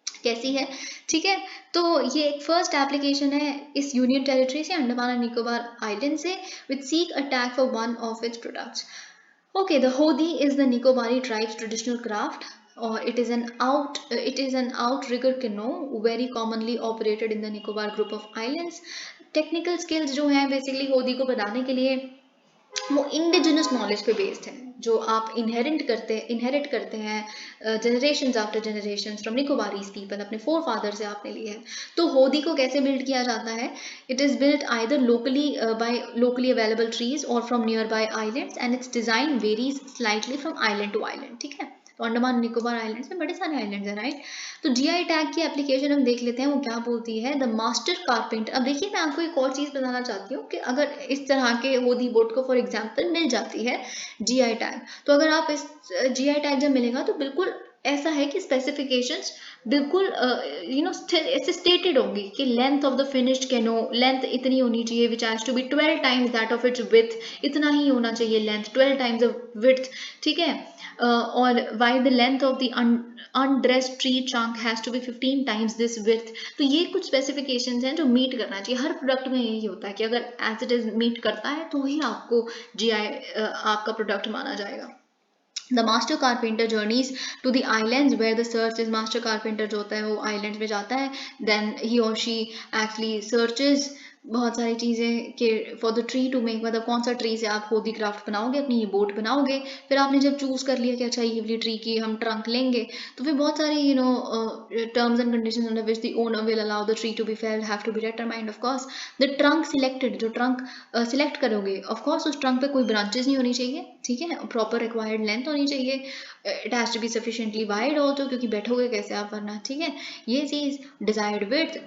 Speaker 1: कैसी है, ठीक है। तो ये एक फर्स्ट एप्लीकेशन है इस यूनियन टेरिटरी से, अंडमान एंड निकोबार आइलैंड से, which seek a tag for one of its products. Okay, the hodi is the Nicobari tribes traditional craft, और it is an outrigger canoe very commonly operated in the Nicobar group of islands। Technical skills जो हैं basically होदी को बनाने के लिए वो indigenous knowledge पे बेस्ड है, जो आप इनहेरिट करते हैं generations after generations from Nicobarese people, अपने फोर फादर से आपने लिए है। तो होदी को कैसे बिल्ड किया जाता है, it is built either locally by locally available trees और from nearby islands, and its design varies slightly from island to island, ठीक है। तो अंडमान निकोबार आइलैंड्स में बड़े सारे आइलैंड्स हैं, राइट। तो जीआई टैग की एप्लीकेशन हम देख लेते हैं वो क्या बोलती है। द मास्टर कारपेंटर, अब देखिए मैं आपको एक और चीज़ बताना चाहती हूँ कि अगर इस तरह के होदी बोट को फॉर एग्जाम्पल मिल जाती है जीआई टैग, तो अगर आप इस जीआई टैग जब मिलेगा तो बिल्कुल ऐसा है कि स्पेसिफिकेशंस बिल्कुल ऐसे स्टेटेड होंगी कि length of the finished canoe, length इतनी होनी चाहिए which has to be 12 times that of its width, इतना ही होना चाहिए लेंथ, 12 टाइम्स ऑफ विड्थ, ठीक है। और why the length of the undressed tree trunk has to be 15 times this width. तो ये कुछ स्पेसिफिकेशंस हैं जो मीट करना चाहिए। हर प्रोडक्ट में यही होता है कि अगर एज इट इज मीट करता है तो ही आपको जीआई आपका प्रोडक्ट माना जाएगा। The master carpenter journeys to the islands where the search is, master carpenter जो होता है वो islands में जाता है, then he or she actually searches बहुत सारी चीज़ें कि for the tree to make, मतलब कौन सा ट्री से आप होदी क्राफ्ट बनाओगे, अपनी ये बोट बनाओगे। फिर आपने जब चूज़ कर लिया कि अच्छा ये वाली ट्री की हम ट्रंक लेंगे, तो फिर बहुत सारी terms and conditions under which the owner will allow the tree to be felled have to be determined. Of course the trunk selected, जो ट्रंक सिलेक्ट करोगे ऑफ कोर्स उस ट्रंक पे कोई ब्रांचेस नहीं होनी चाहिए, ठीक है, प्रॉपर रिक्वायर्ड लेंथ होनी चाहिए, it has to be sufficiently wide also, क्योंकि बैठोगे कैसे आप वरना, ठीक है। ये चीज़ desired width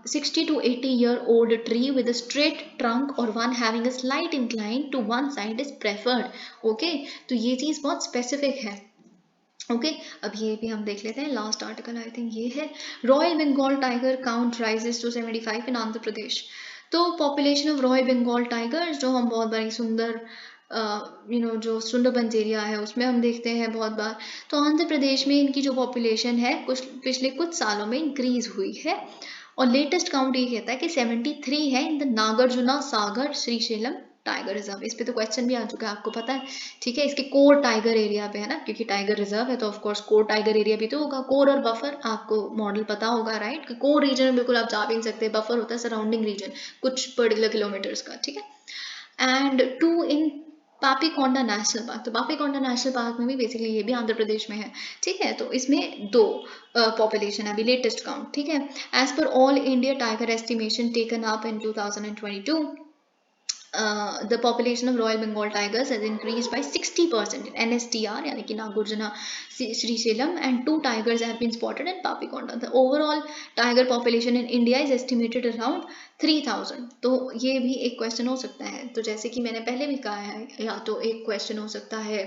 Speaker 1: 60 to 80 year old tree with a straight trunk or one having a slight incline to one side is preferred, okay. तो ये चीज़ बहुत स्पेसिफिक है, ओके। अब ये भी हम देख लेते हैं लास्ट आर्टिकल, आई थिंक ये है royal Bengal tiger count rises to 75 in Andhra Pradesh. तो population of royal Bengal tigers जो हम बहुत बड़ी सुंदर जो सुंदरबंस एरिया है उसमें हम देखते हैं बहुत बार, तो आंध्र प्रदेश में इनकी जो पॉपुलेशन है कुछ पिछले कुछ सालों में इंक्रीज हुई है। और लेटेस्ट काउंट ये कहता है कि 73 है in the Nagarjuna Sagar Srisailam tiger reserve. इस पे तो क्वेश्चन भी आ चुका है, आपको पता है, ठीक है। इसके कोर टाइगर एरिया पे है ना, क्योंकि टाइगर रिजर्व है तो of course core tiger area भी तो होगा। कोर और बफर आपको मॉडल पता होगा, राइट, कि कोर रीजन में बिल्कुल आप जा भी नहीं सकते, बफर होता है सराउंडिंग रीजन कुछ पर्टिकुलर किलोमीटर्स का, ठीक है। And 2 in Papikonda national park, तो पापीकोंडा नेशनल पार्क में भी बेसिकली ये भी आंध्र प्रदेश में है, ठीक है। तो इसमें 2 पॉपुलेशन है अभी लेटेस्ट काउंट, ठीक है। As per all India tiger estimation taken up in 2022, the population of Royal Bengal tigers has increased by 60% in NSTR, यानी कि Nagarjuna Srisailam, and 2 tigers have been spotted in Papikonda. The overall tiger population in India is estimated around 3000. तो ये भी एक question हो सकता है। तो जैसे कि मैंने पहले भी कहा है, या तो एक क्वेश्चन हो सकता है,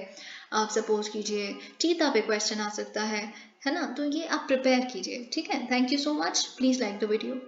Speaker 1: आप सपोज कीजिए चीता पे क्वेश्चन आ सकता है ना, तो ये आप प्रिपेयर कीजिए, ठीक है। Thank you so much, please like the video.